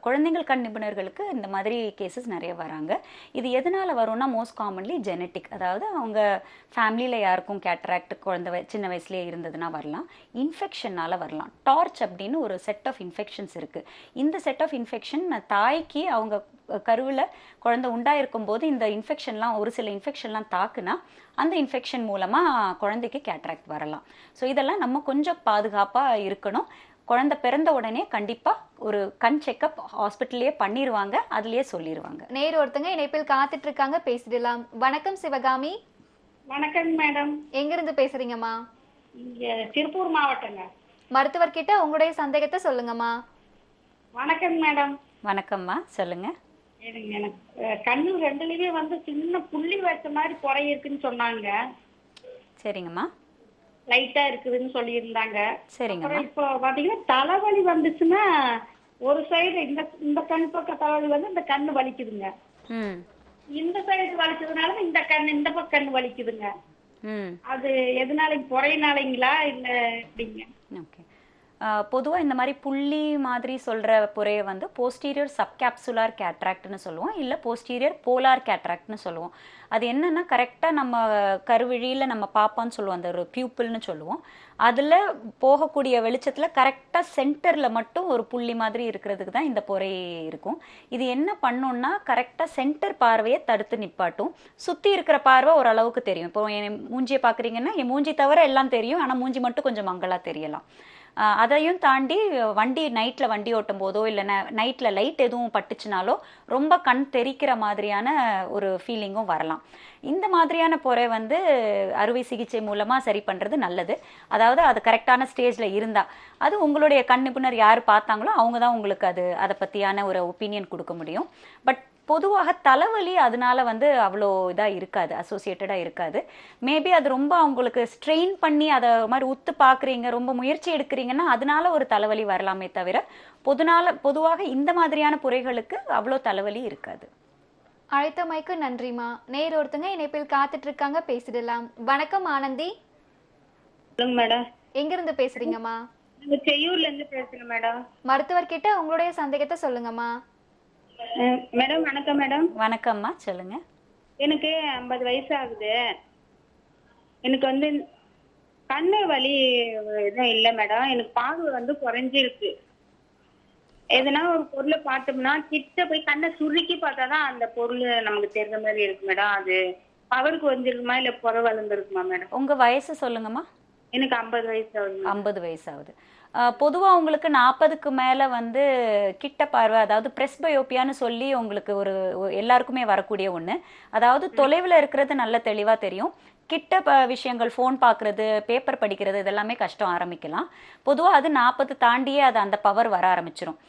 குழந்தைங்கள் கண் நிபுணர்களுக்கு இந்த மாதிரி கேசஸ் நிறைய வராங்க. இது எதனால் வரும்னா மோஸ்ட் காமன்லி ஜெனட்டிக். அதாவது அவங்க ஃபேமிலியில் யாருக்கும் கேட்ராக்ட் சின்ன வயசுலேயே இருந்ததுன்னா வரலாம். இன்ஃபெக்ஷனால் வரலாம். டார்ச் அப்படின்னு ஒரு செட் ஆஃப் இன்ஃபெக்ஷன்ஸ் இருக்குது. இந்த செட் ஆஃப் இன்ஃபெக்ஷன் தாய்க்கு அவங்க கருவில் குழந்தை உண்டாயிருக்கும் போது இந்த இன்ஃபெக்ஷன்லாம், ஒரு சில இன்ஃபெக்ஷன்லாம் தாக்குனா அந்த இன்ஃபெக்ஷன் மூலமாக குழந்தைக்கு கேட்ராக்ட் வரலாம். ஸோ இதெல்லாம் நம்ம கொஞ்சம் பாதுகாப்பாக இருக்கணும். குழந்தை பிறந்த உடனே கண்டிப்பாக ஒரு கண் செக்அப் ஹாஸ்பிட்டல்லையே பண்ணிடுவாங்க, அதுலேயே சொல்லிடுவாங்க. ஒருத்தங்க இணைப்பில் காத்துட்டு இருக்காங்க, பேசிடலாம். வணக்கம் சிவகாமி. வணக்கம் மேடம். எங்கிருந்து பேசுறீங்கம்மா? இங்க திருப்பூர் மாவட்டங்க. மருத்துவர்கிட்ட உங்களுடைய சந்தேகத்தை சொல்லுங்கம்மா. வணக்கம் மேடம். வணக்கம்மா, சொல்லுங்க. எனக்கு கண்ணு ரெண்டுலயுமே வந்து சின்ன புள்ளி வச்ச மாதிரி குறை இருக்குன்னு சொன்னாங்க. சரிங்கம்மா. லைட்டா இருக்குதுன்னு சொல்லியிருந்தாங்க. சரிங்கம்மா. இப்போ பாத்தீங்கன்னா தலைவலி வந்துச்சுன்னா ஒரு சைடு இந்த கண் பக்கம் தலைவலி வந்து இந்த கண்ணு வலிக்குதுங்க. இந்த சைடு வலிச்சதுனால இந்த பக்கம் கண்ணு வலிக்குதுங்க. அது எதனால, குறையினாலங்களா இல்ல எப்படிங்க? ஓகே. பொதுவாக இந்த மாதிரி புள்ளி மாதிரி சொல்கிற புறையை வந்து போஸ்டீரியர் சப்கேப்சுலார் கேட்ராக்ட்னு சொல்லுவோம், இல்லை போஸ்டீரியர் போலார் கேட்ராக்ட்னு சொல்லுவோம். அது என்னென்னா கரெக்டாக நம்ம கருவிழியில் நம்ம பார்ப்போம்னு சொல்லுவோம், அந்த ஒரு பியூப்பிள்னு சொல்லுவோம். அதில் போகக்கூடிய வெளிச்சத்தில் கரெக்டாக சென்டரில் மட்டும் ஒரு புள்ளி மாதிரி இருக்கிறதுக்கு தான் இந்த புரை இருக்கும். இது என்ன பண்ணோன்னா கரெக்டாக சென்டர் பார்வையை தடுத்து நிப்பாட்டும். சுற்றி இருக்கிற பார்வை ஓரளவுக்கு தெரியும். இப்போ என் மூஞ்சியை பார்க்குறீங்கன்னா என் மூஞ்சி தவிர எல்லாம் தெரியும், ஆனால் மூஞ்சி மட்டும் கொஞ்சம் மங்கலாக தெரியலாம். அதையும் தாண்டி நைட்டில் வண்டி ஓட்டும் போதோ இல்லை நைட்டில் லைட் எதுவும் பட்டுச்சுனாலோ ரொம்ப கண் தெரிக்கிற மாதிரியான ஒரு ஃபீலிங்கும் வரலாம். இந்த மாதிரியான புரை வந்து அறுவை சிகிச்சை மூலமாக சரி பண்ணுறது நல்லது. அதாவது அது கரெக்டான ஸ்டேஜில் இருந்தால், அது உங்களுடைய கண் நிபுணர் யார் பார்த்தாங்களோ அவங்க தான் உங்களுக்கு அதை பற்றியான ஒரு ஒப்பீனியன் கொடுக்க முடியும். பட் பொதுவாக தலைவலி அதனால வந்து அவ்வளோ இதாக இருக்காது, அசோசியேட்டடாக இருக்காது. மேபி அது ரொம்ப அவங்களுக்கு ஸ்ட்ரெயின் பண்ணி அதை மாதிரி உத்து பார்க்குறீங்க, ரொம்ப முயற்சி எடுக்கிறீங்கன்னா அதனால ஒரு தலைவலி வரலாமே தவிர பொதுவாக இந்த மாதிரியான புரைகளுக்கு அவ்வளோ தலைவலி இருக்காது. அழைத்தமைக்கு நன்றிமா. ஒருத்தங்க இணைப்பில் காத்துட்டு இருக்காங்க, பேசிடலாம். வணக்கம் ஆனந்தி. மேடம், எங்கிருந்து பேசுறீங்கம்மா? செய்யூர்ல இருந்து பேசுறேன் மேடம். மருத்துவர்கிட்ட உங்களுடைய சந்தேகத்தை சொல்லுங்கம்மா. மேடம் வணக்கம் மேடம். வணக்கம்மா, சொல்லுங்க. எனக்கு 50 வயசு ஆகுது. எனக்கு வந்து கண்ணு வலி எதுவும் இல்லை மேடம். எனக்கு பார்வை வந்து குறைஞ்சிருக்கு. எதுனா ஒரு பொருளை பார்த்தோம்னா கிட்ட போய் கண்ணை சுருக்கி பார்த்தாதான் அந்த பொருள் நமக்கு தெரிஞ்ச மாதிரி இருக்கு மேடம். அது பவர் குறைஞ்சிருக்குமா இல்ல புற வளர்ந்துருக்குமா மேடம்? உங்க வயசு சொல்லுங்கம்மா. எனக்கு 50 வயசு ஆகுது. 50 வயசு ஆகுது. பொதுவா உங்களுக்கு 40க்கு மேல வந்து கிட்ட பார்வை, அதாவது பிரெஸ்பயோப்பியான்னு சொல்லி உங்களுக்கு எல்லாருக்குமே வரக்கூடிய ஒண்ணு. அதாவது தொலைவில் இருக்கிறது நல்ல தெளிவா தெரியும், கிட்ட விஷயங்கள் ஃபோன் பார்க்கறது, பேப்பர் படிக்கிறது இதெல்லாமே கஷ்டம் ஆரம்பிக்கலாம். பொதுவாக அது 40 தாண்டியே அது அந்த பவர் வர ஆரம்பிச்சிடும்.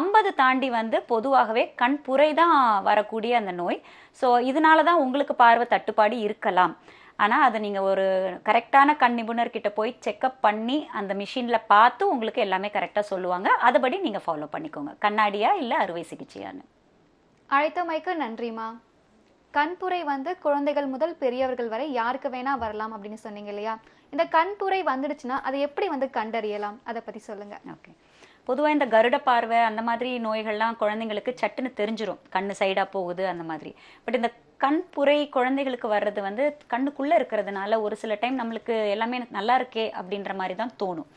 50 தாண்டி வந்து பொதுவாகவே கண் புரை தான் வரக்கூடிய அந்த நோய். ஸோ இதனால தான் உங்களுக்கு பார்வை தட்டுப்பாடு இருக்கலாம். ஆனால் அதை நீங்கள் ஒரு கரெக்டான கண் நிபுணர்கிட்ட போய் செக்கப் பண்ணி அந்த மிஷினில் பார்த்து உங்களுக்கு எல்லாமே கரெக்டாக சொல்லுவாங்க. அதுபடி நீங்கள் ஃபாலோ பண்ணிக்கோங்க, கண்ணாடியா இல்லை அறுவை சிகிச்சையான்னு. அழைத்தமைக்கு நன்றிமா. கண்புரை வந்து குழந்தைகள் முதல் பெரியவர்கள் வரை யாருக்கு வேணா வரலாம் அப்படின்னு சொன்னீங்க இல்லையா? இந்த கண்புரை வந்துடுச்சுன்னா அதை எப்படி வந்து கண்டறியலாம், அதை பத்தி சொல்லுங்க. ஓகே. பொதுவாக இந்த கருட பார்வை அந்த மாதிரி நோய்கள்லாம் குழந்தைங்களுக்கு சட்டுன்னு தெரிஞ்சிடும், கண்ணு சைடாக போகுது அந்த மாதிரி. பட் இந்த கண்புரை குழந்தைகளுக்கு வர்றது வந்து கண்ணுக்குள்ளே இருக்கிறதுனால ஒரு சில டைம் நம்மளுக்கு எல்லாமே நல்லா இருக்கே அப்படின்ற மாதிரி தான் தோணும்.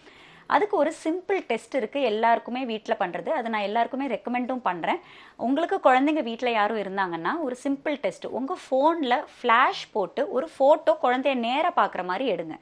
அதுக்கு ஒரு சிம்பிள் டெஸ்ட் இருக்குது, எல்லாருக்குமே வீட்டில் பண்ணுறது. அதை நான் எல்லாருக்குமே ரெக்கமெண்டும் பண்ணுறேன். உங்களுக்கு குழந்தைங்க வீட்டில் யாரும் இருந்தாங்கன்னா ஒரு சிம்பிள் டெஸ்ட், உங்கள் ஃபோனில் ஃப்ளாஷ் போட்டு ஒரு ஃபோட்டோ குழந்தைய நேராக பார்க்குற மாதிரி எடுங்க.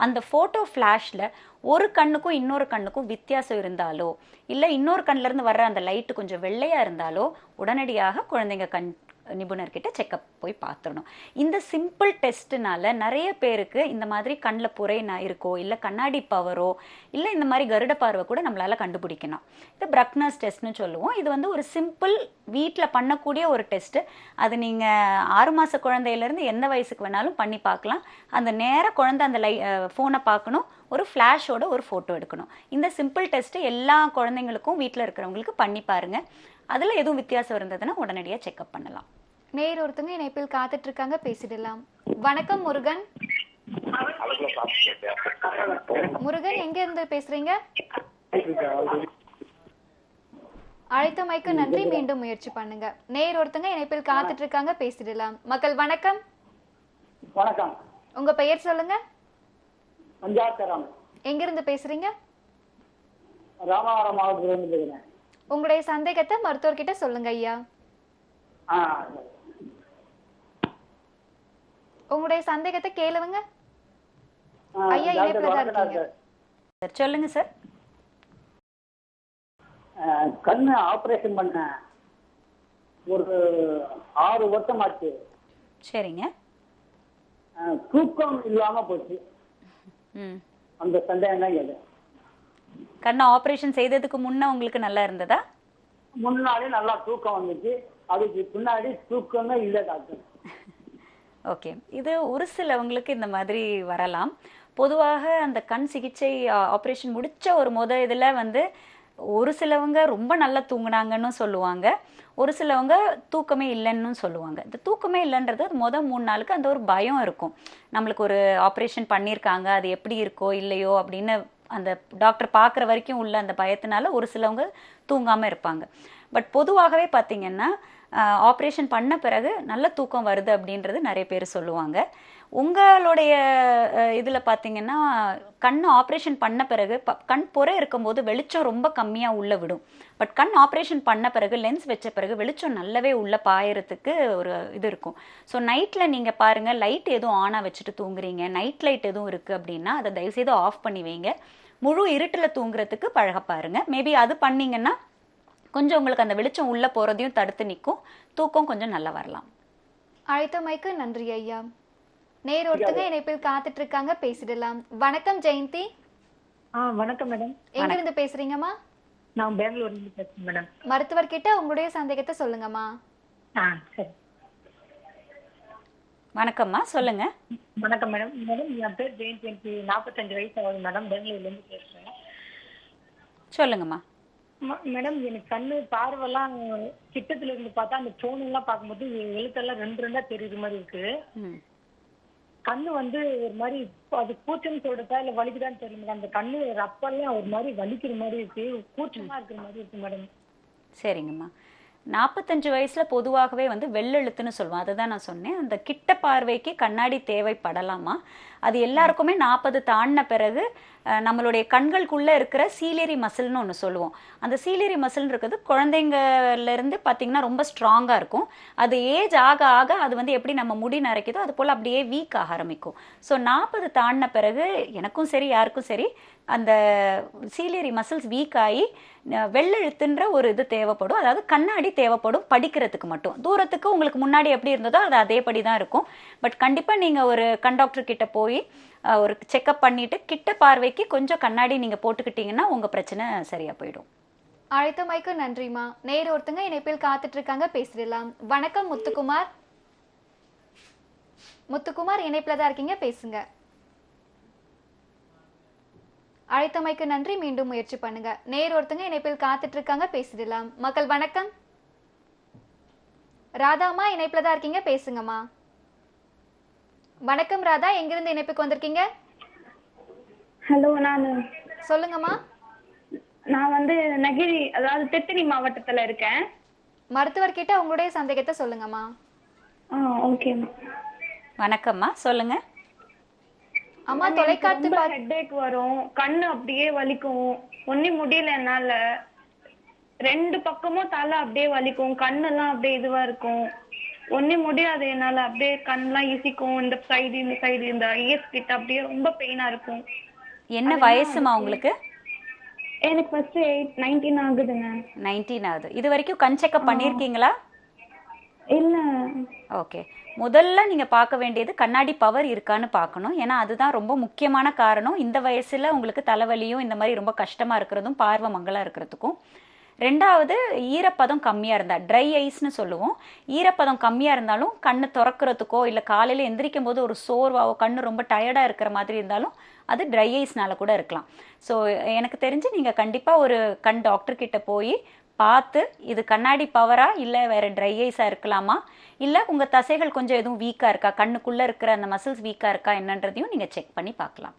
அந்த ஃபோட்டோ ஃப்ளாஷில் ஒரு கண்ணுக்கும் இன்னொரு கண்ணுக்கும் வித்தியாசம் இருந்தாலோ, இல்லை இன்னொரு கண்ணிலேருந்து வர்ற அந்த லைட்டு கொஞ்சம் வெள்ளையாக இருந்தாலோ உடனடியாக குழந்தைங்க கண் நிபுணர்கிட்ட செக்கப் போய் பார்த்துடணும். இந்த சிம்பிள் டெஸ்ட்னால நிறைய பேருக்கு இந்த மாதிரி கண்ணில் புரை இருக்கோ, இல்லை கண்ணாடி பவரோ, இல்லை இந்த மாதிரி கருட பார்வை கூட நம்மளால கண்டுபிடிக்கணும். இது பிரக்னஸ் டெஸ்ட்னு சொல்லுவோம். இது வந்து ஒரு சிம்பிள் வீட்டில் பண்ணக்கூடிய ஒரு டெஸ்ட். அது நீங்கள் 6 மாத குழந்தையிலேருந்து எந்த வயசுக்கு வேணாலும் பண்ணி பார்க்கலாம். அந்த நேராக குழந்தை அந்த ஃபோனை பார்க்கணும், ஒரு ஃப்ளாஷோட ஒரு ஃபோட்டோ எடுக்கணும். இந்த சிம்பிள் டெஸ்ட்டு எல்லா குழந்தைங்களுக்கும் வீட்டில் இருக்கிறவங்களுக்கு பண்ணி பாருங்க. அதில் எதுவும் வித்தியாசம் இருந்ததுன்னா உடனடியாக செக்அப் பண்ணலாம். நேர் ஒருத்தவங்க இணைப்பில் காத்துட்டு இருக்காங்க, பேசிடலாம். வணக்கம் முருகன். முருகன் எங்க இருந்து பேசுறீங்க? அழைத்தமைக்கு நன்றி, மீண்டும் முயற்சி பண்ணுங்க. நேர் ஒருத்தவங்க இணைப்பில் காத்துட்டு இருக்காங்க, பேசிடலாம். மக்கள் வணக்கம். வணக்கம். உங்க பெயர் சொல்லுங்க. பஞ்சாத்தரம். எங்க இருந்து பேசுறீங்க? ராமநாதபுரம் மாவட்டத்திலிருந்து பேசுறேன். உங்களுடைய சந்தேகத்தை மருத்துவர்கிட்ட சொல்லுங்க ஐயா. உங்களுடைய சந்தேகத்தை கேளுங்க ஐயா. இணைப்புல தான் இருக்கீங்க. சொல்லுங்க சார். கண்ணு ஆபரேஷன் பண்ண ஒரு 6 வருஷம் ஆச்சு. சரிங்க. தூக்கம் இல்லாம போச்சு. அந்த சந்தேகம் தான் கேளு. கண்ணு ஆபரேஷன் செய்ததுக்கு முன்ன உங்களுக்கு நல்லா இருந்ததா? முன்னாடி நல்லா தூக்கம் வந்துச்சு, அதுக்கு பின்னாடி தூக்கமே இல்லை டாக்டர். ஓகே. இது ஒரு சிலவங்களுக்கு இந்த மாதிரி வரலாம். பொதுவாக அந்த கண் சிகிச்சை ஆப்ரேஷன் முடிச்ச ஒரு இதில் வந்து ஒரு சிலவங்க ரொம்ப நல்லா தூங்குனாங்கன்னு சொல்லுவாங்க, ஒரு சிலவங்க தூக்கமே இல்லைன்னு சொல்லுவாங்க. இந்த தூக்கமே இல்லைன்றது 3 நாளுக்கு அந்த ஒரு பயம் இருக்கும். நம்மளுக்கு ஒரு ஆப்ரேஷன் பண்ணியிருக்காங்க, அது எப்படி இருக்கோ இல்லையோ அப்படின்னு அந்த டாக்டர் பார்க்குற வரைக்கும் உள்ள அந்த பயத்தினால ஒரு சிலவங்க தூங்காமல் இருப்பாங்க. பட் பொதுவாகவே பார்த்தீங்கன்னா ஆப்ரேஷன் பண்ண பிறகு நல்ல தூக்கம் வருது அப்படின்றது நிறைய பேர் சொல்லுவாங்க. உங்களுடைய இதில் பார்த்தீங்கன்னா கண் ஆப்ரேஷன் பண்ண பிறகு கண் புரை இருக்கும்போது வெளிச்சம் ரொம்ப கம்மியாக உள்ள விடும். பட் கண் ஆப்ரேஷன் பண்ண பிறகு லென்ஸ் வச்ச பிறகு வெளிச்சம் நல்லாவே உள்ள பாயறதுக்கு ஒரு இது இருக்கும். ஸோ நைட்டில் நீங்கள் பாருங்கள், லைட் எதுவும் ஆனாக வச்சுட்டு தூங்குறீங்க, நைட் லைட் எதுவும் இருக்குது அப்படின்னா அதை தயவுசெய்து ஆஃப் பண்ணி வைங்க. முழு இருட்டில் தூங்குறதுக்கு பழக பாருங்க. மேபி அது பண்ணிங்கன்னா கொஞ்சம் உங்களுக்கு அந்த வெளிச்சம் உள்ள போறதையும் தடுத்து நிற்கும், தூக்கம் கொஞ்சம் நல்லா வரலாம். அழைத்தமைக்கு நன்றி ஐயா. நேர் ஒருத்தங்க இணைப்பில் காத்துட்டு இருக்காங்க, பேசிடலாம். வணக்கம் ஜெயந்தி. வணக்கம் மேடம். எங்க இருந்து பேசுறீங்கம்மா? நான் பெங்களூர்ல இருந்து பேசுறேன் மேடம். மருத்துவர் கிட்ட உங்களுடைய சந்தேகத்தை சொல்லுங்கம்மா. சரி. வணக்கம்மா, சொல்லுங்க. வணக்கம் மேடம். மேடம் என் பேர் ஜெயந்தி, எனக்கு 45 வயசு ஆகுது மேடம். பெங்களூர்ல இருந்து பேசுறேன். சொல்லுங்கம்மா. மேடம் எனக்கு கண்ணு பார்வைலாம் கிட்டத்துல இருந்து பார்த்தா அந்த போன் எல்லாம் பார்க்கும்போது எழுத்தெல்லாம் 2 தெரியுற மாதிரி இருக்கு. கண்ணு வந்து ஒரு மாதிரி அது கூச்சம் சொல்றதா இல்ல வலிக்குதான்னு தெரியல மேடம். அந்த கண்ணு ரப்பெல்லாம் ஒரு மாதிரி வலிக்கிற மாதிரி இருக்கு, கூச்சமா இருக்கிற மாதிரி இருக்கு மேடம். சரிங்கம்மா. 45 வயசுல பொதுவாகவே வந்து வெள்ளெழுத்துன்னு சொல்லுவோம், அதுதான் நான் சொன்னேன். அந்த கிட்ட பார்வைக்கு கண்ணாடி தேவைப்படலாமா? அது எல்லாருக்குமே 40 தாண்டின பிறகு நம்மளுடைய கண்களுக்குள்ளே இருக்கிற சீலேரி மசில்னு ஒன்று சொல்லுவோம். அந்த சீலேரி மசில் இருக்கிறது குழந்தைங்கள்லேருந்து பார்த்திங்கன்னா ரொம்ப ஸ்ட்ராங்காக இருக்கும். அது ஏஜ் ஆக ஆக அது வந்து எப்படி நம்ம முடி நரைக்குதோ அது போல் அப்படியே வீக் ஆக ஆரம்பிக்கும். ஸோ 40 தாண்டின பிறகு எனக்கும் சரி யாருக்கும் சரி அந்த சீலேரி மசில்ஸ் வீக் ஆகி வெள்ளெழுத்துன்ற ஒரு இது தேவைப்படும். அதாவது கண்ணாடி தேவைப்படும் படிக்கிறதுக்கு மட்டும். தூரத்துக்கு உங்களுக்கு முன்னாடி எப்படி இருந்ததோ அது அதேபடி தான் இருக்கும். பட் கண்டிப்பாக நீங்கள் ஒரு கண் டாக்டர் கிட்ட போய் ஒரு செக்அப் பண்ணிவிட்டு கிட்ட பார்வைக்கு கொஞ்சம் கண்ணாடி நீங்கள் போட்டுக்கிட்டீங்கன்னா உங்கள் பிரச்சனை சரியாக போயிடும். அழைத்தமைக்கு நன்றிமா. நேர் ஒருத்தங்க இணைப்பில் காத்துட்டு இருக்காங்க, பேசிடலாம். வணக்கம் முத்துக்குமார். முத்துக்குமார் இணைப்பில் தான் இருக்கீங்க, பேசுங்க. அழைத்தமைக்கு நன்றி. மீண்டும் முயற்சி பண்ணுங்க. நேர் ஒருத்தங்க இணைப்பில் காத்துட்டு இருக்காங்க, பேசிடலாம். மக்கள் வணக்கம். ராதாமா இணைப்பில் தான் இருக்கீங்க, பேசுங்கம்மா. வணக்கம் ராதா, எங்கிருந்து இணைப்புக்கு வந்திருக்கீங்க? ஹலோ, சொல்லுங்கம்மா. நான் வந்து நகிரி, அதாவது திருத்தணி மாவட்டத்துல இருக்கேன். மருத்துவர்கிட்ட உங்களுடைய சந்தேகத்தை சொல்லுங்கம்மா. ஓகே. வணக்கம்மா, சொல்லுங்க. அம்மா தொலைக்காட்சி ஹெட்டேக் வரும், கண்ணு அப்படியே வலிக்கும், ஒன்னும் முடியல என்னால. 2 பக்கமும் தலை அப்படியே வலிக்கும், கண்ணெல்லாம் அப்படியே இதுவா இருக்கும், ஒன்னும் முடியாது என்னால. அப்படியே கண்ணெல்லாம் இசிக்கும், இந்த சைடு இந்த ஐஎஸ் கிட்ட அப்படியே ரொம்ப பெயினா இருக்கும். என்ன வயசுமா உங்களுக்கு? எனக்கு ஃபர்ஸ்ட் 19 ஆகுதுங்க. 19 ஆகுது. இது வரைக்கும் கண் செக்அப் பண்ணியிருக்கீங்களா? இல்ல. ஓகே. முதல்ல நீங்கள் பார்க்க வேண்டியது கண்ணாடி பவர் இருக்கான்னு பார்க்கணும். ஏன்னா அதுதான் ரொம்ப முக்கியமான காரணம். இந்த வயசில் உங்களுக்கு தலைவலியும் இந்த மாதிரி ரொம்ப கஷ்டமாக இருக்கிறதும் பார்வை மங்கலாக இருக்கிறதுக்கும். 2வது ஈரப்பதம் கம்மியாக இருந்தால், ட்ரை ஐஸ்னு சொல்லுவோம். ஈரப்பதம் கம்மியாக இருந்தாலும் கண்ணு திறக்கிறதுக்கோ இல்லை காலையில் எந்திரிக்கும் போது ஒரு சோர்வாவோ கண்ணு ரொம்ப டயர்டாக இருக்கிற மாதிரி இருந்தாலும் அது ட்ரை ஐஸ்னால கூட இருக்கலாம். ஸோ எனக்கு தெரிஞ்சு நீங்கள் கண்டிப்பாக ஒரு கண் டாக்டர்கிட்ட போய் பார்த்து இது கண்ணாடி பவரா இல்லை வேறு ட்ரை ஐஸாக இருக்கலாமா, இல்லை உங்கள் தசைகள் கொஞ்சம் எதுவும் வீக்காக இருக்கா, கண்ணுக்குள்ளே இருக்கிற அந்த மசில்ஸ் வீக்காக இருக்கா என்னன்றதையும் நீங்கள் செக் பண்ணி பார்க்கலாம்.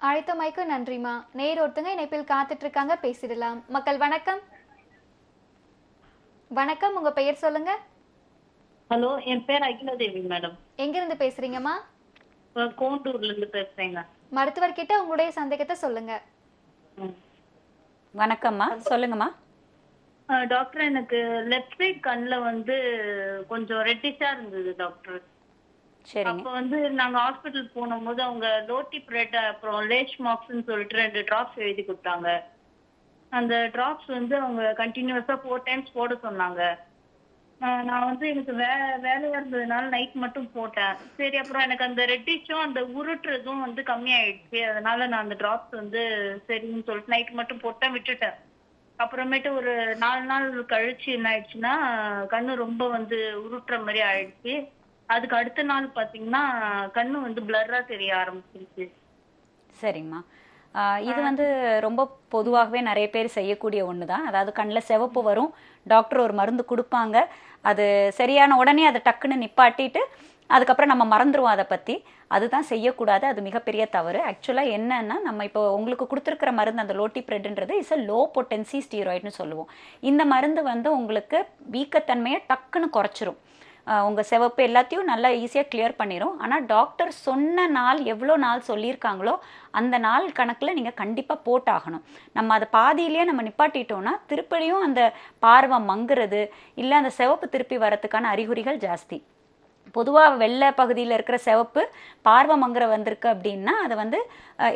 அழைத்தமைக்கு நன்றிமா. நேர் ஒருத்தங்க இணைப்பில் காத்துட்டு இருக்காங்க, பேசிடலாம். மக்கள் வணக்கம். வணக்கம், உங்க பெயர் சொல்லுங்க. ஹலோ, என் பேர் அகிலாதேவி மேடம். எங்கிருந்து பேசுறீங்கம்மா? கோண்டூர்ல இருந்து பேசுறேங்க. மருத்துவர்கிட்ட உங்களுடைய சந்தேகத்தை சொல்லுங்க. வணக்கம்மா, சொல்லுங்கம்மா. டாக்டர், எனக்கு லெஃப்ட் சைட் கண்ணுல வந்து கொஞ்சம் ரெட்டிஷா இருந்தது டாக்டர். சரிங்க. அப்ப வந்து நாங்க ஹாஸ்பிட்டல் போகும்போது அவங்க லோட்டிப்ரெட் அப்புறம் லேஷ் மார்க்ஸ்னு சொல்லிட்டு 2 டிராப்ஸ் எழுதி கொடுத்தாங்க. அந்த டிராப்ஸ் வந்து அவங்க கண்டினியூஸா 4 டைம்ஸ் போட சொன்னாங்க. நான் வந்து எனக்கு வேலை இருந்ததுனால நைட் மட்டும் போட்டேன். சரி, அப்புறம் எனக்கு அந்த ரெட்டிஷும் அந்த உருட்டுறதும் வந்து கம்மியாயிடுச்சு. அதனால நான் அந்த டிராப்ஸ் வந்து சரின்னு சொல்லிட்டு நைட் மட்டும் போட்டேன், விட்டுட்டேன். அப்புறமேட்டு ஒரு 4 நாள் கழிச்சு என்ன ஆயிடுச்சுன்னா கண்ணு ரொம்ப வந்து உருட்டுற மாதிரி ஆயிடுச்சு. அதுக்கு அடுத்த நாள் பாத்தீங்கன்னா கண்ணு வந்து பிளர்ரா தெரிய ஆரம்பிச்சிருச்சு. சரிங்கம்மா. இது வந்து ரொம்ப பொதுவாகவே நிறைய பேர் செய்யக்கூடிய ஒன்று தான். அதாவது கண்ணில் சிவப்பு வரும், டாக்டர் ஒரு மருந்து கொடுப்பாங்க, அது சரியான உடனே அதை டக்குன்னு நிப்பாட்டிட்டு அதுக்கப்புறம் நம்ம மறந்துடுவோம் அதை பற்றி. அதுதான் செய்யக்கூடாது, அது மிகப்பெரிய தவறு. ஆக்சுவலாக என்னன்னா, நம்ம இப்போ உங்களுக்கு கொடுத்துருக்கிற மருந்து அந்த லோட்டிப்ரெட்ன்றது இஸ் அ லோ பொட்டன்சி ஸ்டீராய்டுன்னு சொல்லுவோம். இந்த மருந்து வந்து உங்களுக்கு வீக்கத்தன்மையை டக்குன்னு குறைச்சிரும், உங்கள் சிவப்பு எல்லாத்தையும் நல்லா ஈஸியாக கிளியர் பண்ணிடும். ஆனால் டாக்டர் சொன்ன நாள் எவ்வளோ நாள் சொல்லியிருக்காங்களோ அந்த நாள் கணக்கில் நீங்கள் கண்டிப்பாக போட்டாகணும். நம்ம அதை பாதியிலேயே நம்ம நிப்பாட்டிட்டோம்னா திருப்பியும் அந்த பார்வை மங்குறது இல்லை அந்த சிவப்பு திருப்பி வரத்துக்கான அறிகுறிகள் ஜாஸ்தி. பொதுவாக வெள்ளை பகுதியில் இருக்கிற சிவப்பு பார்வை மங்குற வந்திருக்கு அப்படின்னா அதை வந்து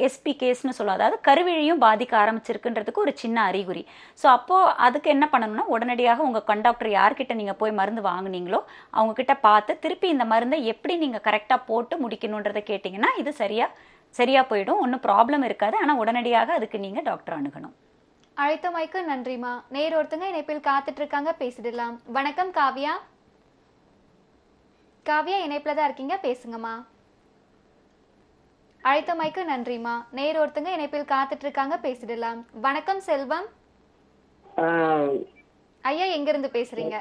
எஸ்பிகேஸ்னு சொல்லுவோம். அதாவது கருவிழியும் பாதிக்க ஆரம்பிச்சிருக்குன்றதுக்கு ஒரு சின்ன அறிகுறி. ஸோ அப்போது அதுக்கு என்ன பண்ணணும்னா, உடனடியாக உங்கள் கண்டாக்டர் யார்கிட்ட நீங்கள் போய் மருந்து வாங்குனீங்களோ அவங்கக்கிட்ட பார்த்து திருப்பி இந்த மருந்தை எப்படி நீங்கள் கரெக்டாக போட்டு முடிக்கணுன்றதை கேட்டிங்கன்னா இது சரியாக போயிடும், ஒன்றும் ப்ராப்ளம் இருக்காது. ஆனால் உடனடியாக அதுக்கு நீங்கள் டாக்டர் அணுகணும். அழைத்தமைக்கு நன்றிமா. நேர் ஒருத்தங்க இணைப்பில் காத்துட்டு இருக்காங்க, பேசிடலாம். வணக்கம் காவியா. காவியா இணைப்புல தான் இருக்கீங்க, பேசுங்கம்மா. அழைத்தமைக்கு நன்றிமா. நேர் ஒருத்தங்க இணைப்பில் காத்துட்டு இருக்காங்க, பேசிடலாம். வணக்கம் செல்வம். ஐயா, எங்க இருந்து பேசுறீங்க?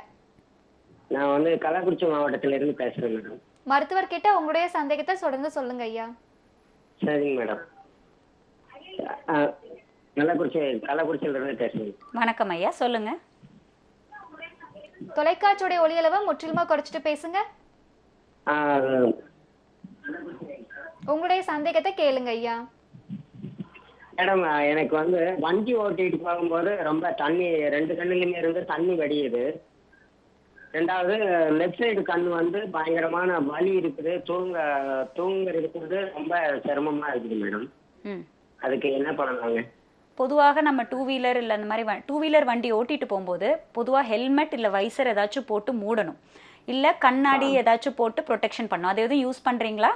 நான் வந்து கள்ளக்குறிச்சி மாவட்டத்துல இருந்து பேசுறேன் மேடம். மருத்துவர் கிட்ட உங்களுடைய சந்தேகத்தை தொடர்ந்து சொல்லுங்க ஐயா. சரிங்க மேடம். கள்ளக்குறிச்சியில இருந்து பேசுறேன். வணக்கம் ஐயா, சொல்லுங்க. தொலைக்காட்சியோட ஒளியளவை முற்றிலுமா குறைச்சிட்டு பேசுங்க. ஆஹ் உங்களுடைய சந்தேகத்தை கேளுங்க ஐயா. மேடம் எனக்கு வந்து வண்டி ஓட்டிட்டு போகும்போது ரொம்ப தண்ணி 2 கண்ணுலையுமே இருந்து தண்ணி வடியுது. ரெண்டாவது லெஃப்ட் சைடு கண்ணு வந்து பயங்கரமான வலி இருக்குது. தூங்குறது ரொம்ப சிரமமா இருக்குது மேடம். ம் அதுக்கு என்ன பண்ணலாங்க? பொதுவாக நம்ம டூ வீலர் இல்லை அந்த மாதிரி டூ வீலர் வண்டி ஓட்டிட்டு போகும்போது பொதுவாக ஹெல்மெட் இல்லை வைசர் ஏதாச்சும் போட்டு மூடணும், இல்லை கண்ணாடி ஏதாச்சும் போட்டு ப்ரொடெக்ஷன் பண்ணணும். அது எதுவும் யூஸ் பண்ணுறீங்களா?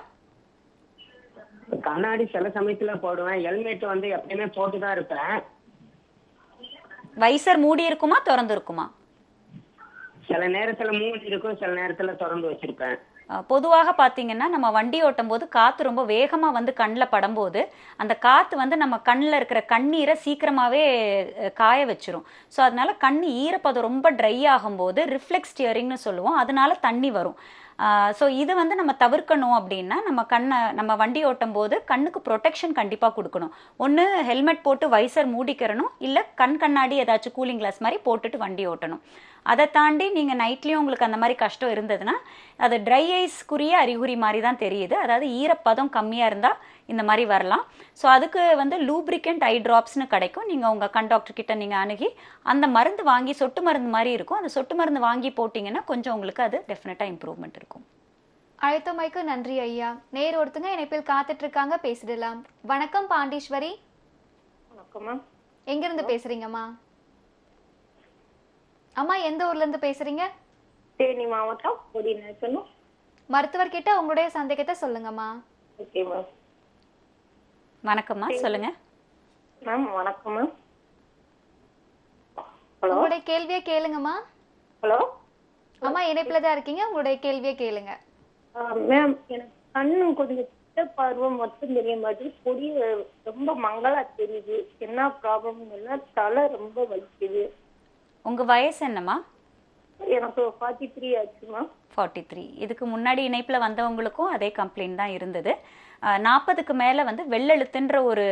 கண்ணாடி சில சமயத்துல போடுவேன். ஹெல்மெட் வந்து எப்பயுமே போட்டுதான் இருப்பேன். வைசர் மூடி இருக்குமா திறந்து இருக்குமா? சில நேரத்துல மூடி இருக்கும், சில நேரத்துல திறந்து வச்சிருப்பேன். பொதுவாக பார்த்தீங்கன்னா நம்ம வண்டி ஓட்டும் போது காற்று ரொம்ப வேகமாக வந்து கண்ணில் படும்போது அந்த காற்று வந்து நம்ம கண்ணில் இருக்கிற கண்ணீரை சீக்கிரமாகவே காய வச்சிரும். ஸோ அதனால கண் ஈரப்பதம் ரொம்ப ட்ரை ஆகும்போது ரிஃப்ளெக்ஸ் ஸ்டியரிங்னு சொல்லுவோம், அதனால தண்ணி வரும். ஸோ இது வந்து நம்ம தவிர்க்கணும் அப்படின்னா நம்ம வண்டி ஓட்டும் போது கண்ணுக்கு ப்ரொடெக்ஷன் கண்டிப்பாக கொடுக்கணும். ஒன்று ஹெல்மெட் போட்டு வைசர் மூடிக்கிறணும், இல்லை கண்ணாடி ஏதாச்சும் கூலிங் கிளாஸ் மாதிரி போட்டுட்டு வண்டி ஓட்டணும். அதை தாண்டி நீங்கள் நைட்லேயும் உங்களுக்கு அந்த மாதிரி கஷ்டம் இருந்ததுன்னா அது ட்ரை ஐஸ்க்குரிய அறிகுறி மாதிரி தான் தெரியுது. அதாவது ஈரப்பதம் கம்மியாக இருந்தால் இந்த மாதிரி வரலாம். ஸோ அதுக்கு வந்து லூப்ரிகண்ட் ஐ ட்ராப்ஸ்னு கிடைக்கும். நீங்கள் உங்கள் கண் டாக்டர் கிட்ட நீங்கள் அணுகி அந்த மருந்து வாங்கி, சொட்டு மருந்து மாதிரி இருக்கும், அந்த சொட்டு மருந்து வாங்கி போட்டிங்கன்னா கொஞ்சம் உங்களுக்கு அது டெஃபினட்டாக இம்ப்ரூவ்மெண்ட் இருக்கும். அழைத்தமைக்கு நன்றி ஐயா. நேர் ஒருத்தங்க இணைப்பில் காத்துட்டு இருக்காங்க, பேசிடலாம். வணக்கம் பாண்டீஸ்வரி. வணக்கம்மா. எங்கிருந்து பேசுறீங்கம்மா? அம்மா எந்த ஊர்ல இருந்து பேசுறீங்க? தேனி மாவட்டம் கொடிநாயக்கனூர். மருத்துவர் கிட்ட உங்களுடைய சந்தேகத்தை சொல்லுங்கம்மா. Okay ma'am. வணக்கம்மா, சொல்லுங்க மேம். வணக்கம் மேம். ஹலோ, உங்களுடைய கேள்வியை கேளுங்கம்மா. ஹலோ அம்மா இணைப்புல தான் இருக்கீங்க, உங்களுடைய கேள்வியை கேளுங்க. மேம், எனக்கு கண்ணு கொஞ்சம் கிட்ட பார்வை மட்டும் தெரிய மாட்டேங்குது, பொடி ரொம்ப மங்களா தெரியுது. என்ன ப்ராப்ளம் இல்லை, தலை ரொம்ப வலிக்குது. உங்க வயசு என்னம்மா? எனக்கு 43 ஆச்சுமா. 43. இதுக்கு முன்னாடி இணைப்பில் வந்தவங்களுக்கும் அதே கம்ப்ளைண்ட் தான் இருந்தது. 40க்கு மேலே வந்து வெள்ளெழுத்துன்ற ஒரு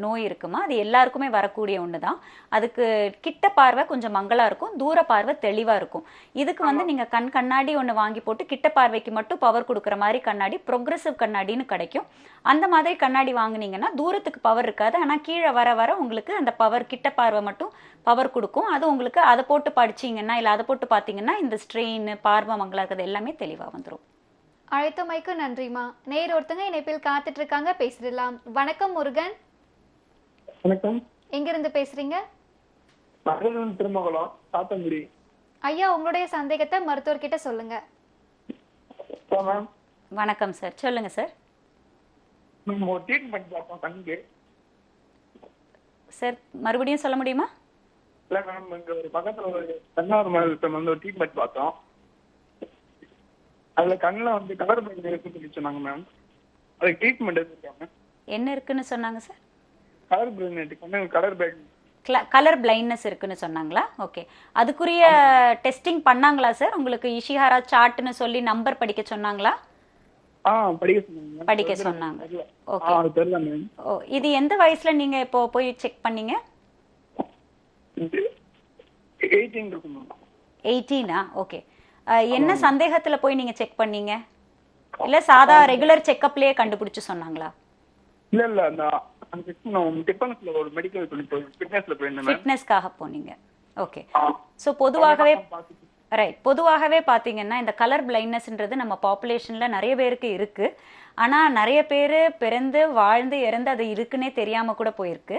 நோய் இருக்குமா, அது எல்லாருக்குமே வரக்கூடிய ஒன்று தான். அதுக்கு கிட்ட பார்வை கொஞ்சம் மங்கலாக இருக்கும், தூர பார்வை தெளிவாக இருக்கும். இதுக்கு வந்து நீங்கள் கண்ணாடி ஒன்று வாங்கி போட்டு கிட்ட பார்வைக்கு மட்டும் பவர் கொடுக்குற மாதிரி கண்ணாடி, ப்ரொக்ரெசிவ் கண்ணாடின்னு கிடைக்கும். அந்த மாதிரி கண்ணாடி வாங்கினீங்கன்னா தூரத்துக்கு பவர் இருக்காது, ஆனால் கீழே வர வர உங்களுக்கு அந்த பவர், கிட்ட பார்வை மட்டும் பவர் கொடுக்கும். அது உங்களுக்கு அதை போட்டு படிச்சிங்கன்னா இல்லை அதை போட்டு பார்த்தீங்கன்னா இந்த ஸ்ட்ரெயின், பார்வை மங்களா இருக்கிறது எல்லாமே தெளிவாக வந்துடும். அழைத்தமைக்கு நன்றிமா. நேர் ஒருத்தங்க இணைப்பில் காத்துட்டு இருக்காங்க, பேசிடலாம். வணக்கம் முருகன். வணக்கம். எங்கிருந்து பேசுறீங்க? திருமங்கலம் சாத்தங்குடி. ஐயா உங்களுடைய சந்தேகத்தை மருத்துவர்கிட்ட சொல்லுங்க. வணக்கம் சார், சொல்லுங்க சார். ட்ரீட்மெண்ட் பார்த்தோம் கண்ணுக்கு. சார் மறுபடியும் சொல்ல முடியுமா? இல்ல மேம், இங்க ஒரு பக்கத்துல ஒரு கண்ணார் மருத்துவம் வந்து ஒரு ட்ரீட்மெண்ட் பார்த்தோம். அதுல கண்ணுல வந்து கலர் பிளைண்ட் இருக்குன்னு சொன்னாங்க மேம். அதுக்கு ட்ரீட்மெண்ட் எடுத்துருக்காங்க. என்ன இருக்குன்னு சொன்னாங்க சார்? கலர் பிளைண்ட், கண்ணு கலர் பிளைண்ட், கலர் பிளைண்ட்னஸ் இருக்குன்னு சொன்னாங்களா? ஓகே, அதுக்குரிய டெஸ்டிங் பண்ணாங்களா சார்? உங்களுக்கு இஷிஹாரா சார்ட்னு சொல்லி நம்பர் படிக்க சொன்னாங்களா? படிக்க சொன்னாங்க. ஓகே. ஓ, இது எந்த வயசுல நீங்க இப்போ போய் செக் பண்ணீங்க? 18. ஓகே. என்ன சந்தேகத்துல போய் நீங்க செக் பண்ணீங்க, இல்ல சாதா ரெகுலர் செக்கப்லயே கண்டுபிடிச்சு சொன்னாங்களா? இல்ல இல்ல, நான் டிஃபென்ஸ்ல ஒரு மெடிக்கல் ஃபிட்னஸ்ல போயிருந்தேன். ஃபிட்னஸ்க்காக போனீங்க. ஓகே. சோ பொதுவாகவே பாத்தீங்கன்னா இந்த கலர் பிளைண்ட்னஸ்ன்றது நம்ம பாப்புலேஷன்ல நிறைய பேருக்கு இருக்கு. ஆனா நிறைய பேர் பிறந்து வாழ்ந்து இறந்து அது இருக்குன்னே தெரியாம கூட போயிருக்கு.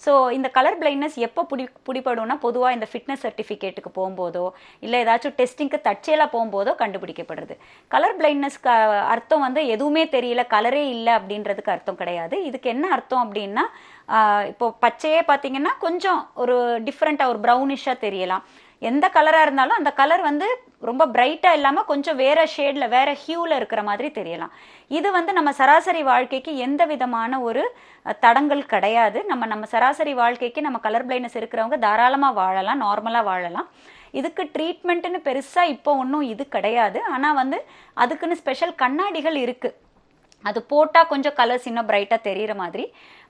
ஸோ இந்த கலர் பிளைண்ட்னஸ் எப்போ பிடிப்படும்னா பொதுவாக இந்த ஃபிட்னஸ் சர்டிஃபிகேட்டுக்கு போகும்போதோ இல்லை ஏதாச்சும் டெஸ்டிங்க்கு தற்செயலாக போகும்போதோ கண்டுபிடிக்கப்படுறது. கலர் பிளைண்ட்னஸ்க்கு அர்த்தம் வந்து எதுவுமே தெரியல, கலரே இல்லை அப்படின்றதுக்கு அர்த்தம் கிடையாது. இதுக்கு என்ன அர்த்தம் அப்படின்னா, இப்போ பச்சையே பார்த்தீங்கன்னா கொஞ்சம் ஒரு டிஃப்ரெண்ட்டாக ஒரு ப்ரௌனிஷாக தெரியலாம். எந்த கலராக இருந்தாலும் அந்த கலர் வந்து ரொம்ப பிரைட்டாக இல்லாமல் கொஞ்சம் வேற ஷேடில் வேற ஹியூவில் இருக்கிற மாதிரி தெரியலாம். இது வந்து நம்ம சராசரி வாழ்க்கைக்கு எந்த விதமான ஒரு தடங்கள் கிடையாது. நம்ம சராசரி வாழ்க்கைக்கு நம்ம கலர் பிளைண்ட்னஸ் இருக்கிறவங்க தாராளமாக வாழலாம், நார்மலாக வாழலாம். இதுக்கு ட்ரீட்மெண்ட்டுன்னு பெருசாக இப்போ ஒன்றும் இது கிடையாது. ஆனால் வந்து அதுக்குன்னு ஸ்பெஷல் கண்ணாடிகள் இருக்குது. அது போட்டால் கொஞ்சம் கலர்ஸ் இன்னும் பிரைட்டாக தெரிகிற மாதிரி.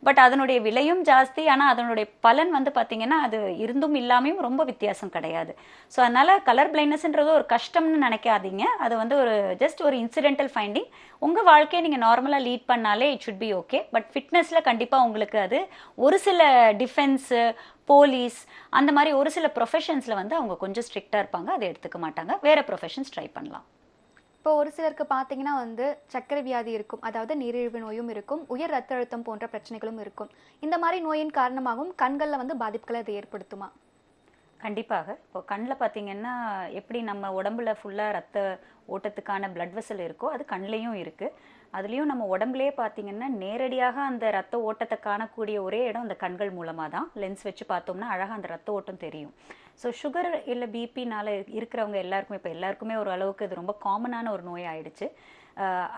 பட் அதனுடைய விலையும் ஜாஸ்தி. ஆனால் அதனுடைய பலன் வந்து பார்த்திங்கன்னா அது இருந்தும் இல்லாமையும் ரொம்ப வித்தியாசம் கிடையாது. ஸோ அதனால் கலர் பிளைண்ட்னஸ்ன்றது ஒரு கஷ்டம்னு நினைக்காதீங்க. அது வந்து ஒரு ஜஸ்ட் ஒரு இன்சிடென்டல் ஃபைண்டிங். உங்கள் வாழ்க்கையை நீங்கள் நார்மலாக லீட் பண்ணாலே it should be okay. But ஃபிட்னஸில் கண்டிப்பாக உங்களுக்கு அது ஒரு சில டிஃபென்ஸு, போலீஸ், அந்த மாதிரி ஒரு சில ப்ரொஃபஷன்ஸில் வந்து அவங்க கொஞ்சம் ஸ்ட்ரிக்டாக இருப்பாங்க, அதை எடுத்துக்க மாட்டாங்க. வேறு ப்ரொஃபஷன்ஸ் ட்ரை பண்ணலாம். இப்போ ஒரு சிலருக்கு பார்த்தீங்கன்னா வந்து சர்க்கரை வியாதி இருக்கும், அதாவது நீரிழிவு நோயும் இருக்கும், உயர் ரத்த அழுத்தம் போன்ற பிரச்சனைகளும் இருக்கும். இந்த மாதிரி நோயின் காரணமாகவும் கண்களில் வந்து பாதிப்புகளை அது ஏற்படுத்துமா? கண்டிப்பாக. இப்போ கண்ணில் பார்த்தீங்கன்னா எப்படி நம்ம உடம்புல ஃபுல்லாக ரத்த ஓட்டத்துக்கான பிளட் வெசல் இருக்கோ அது கண்லேயும் இருக்குது. அதுலேயும் நம்ம உடம்புலேயே பார்த்தீங்கன்னா நேரடியாக அந்த ரத்த ஓட்டத்தை காணக்கூடிய ஒரே இடம் அந்த கண்கள் மூலமாக தான். லென்ஸ் வச்சு பார்த்தோம்னா அழகாக அந்த ரத்த ஓட்டம் தெரியும். ஸோ சுகர் இல்லை பிபினால இருக்கிறவங்க எல்லாருக்குமே, இப்போ எல்லாருக்குமே ஒரு அளவுக்கு இது ரொம்ப காமனான ஒரு நோய் ஆயிடுச்சு.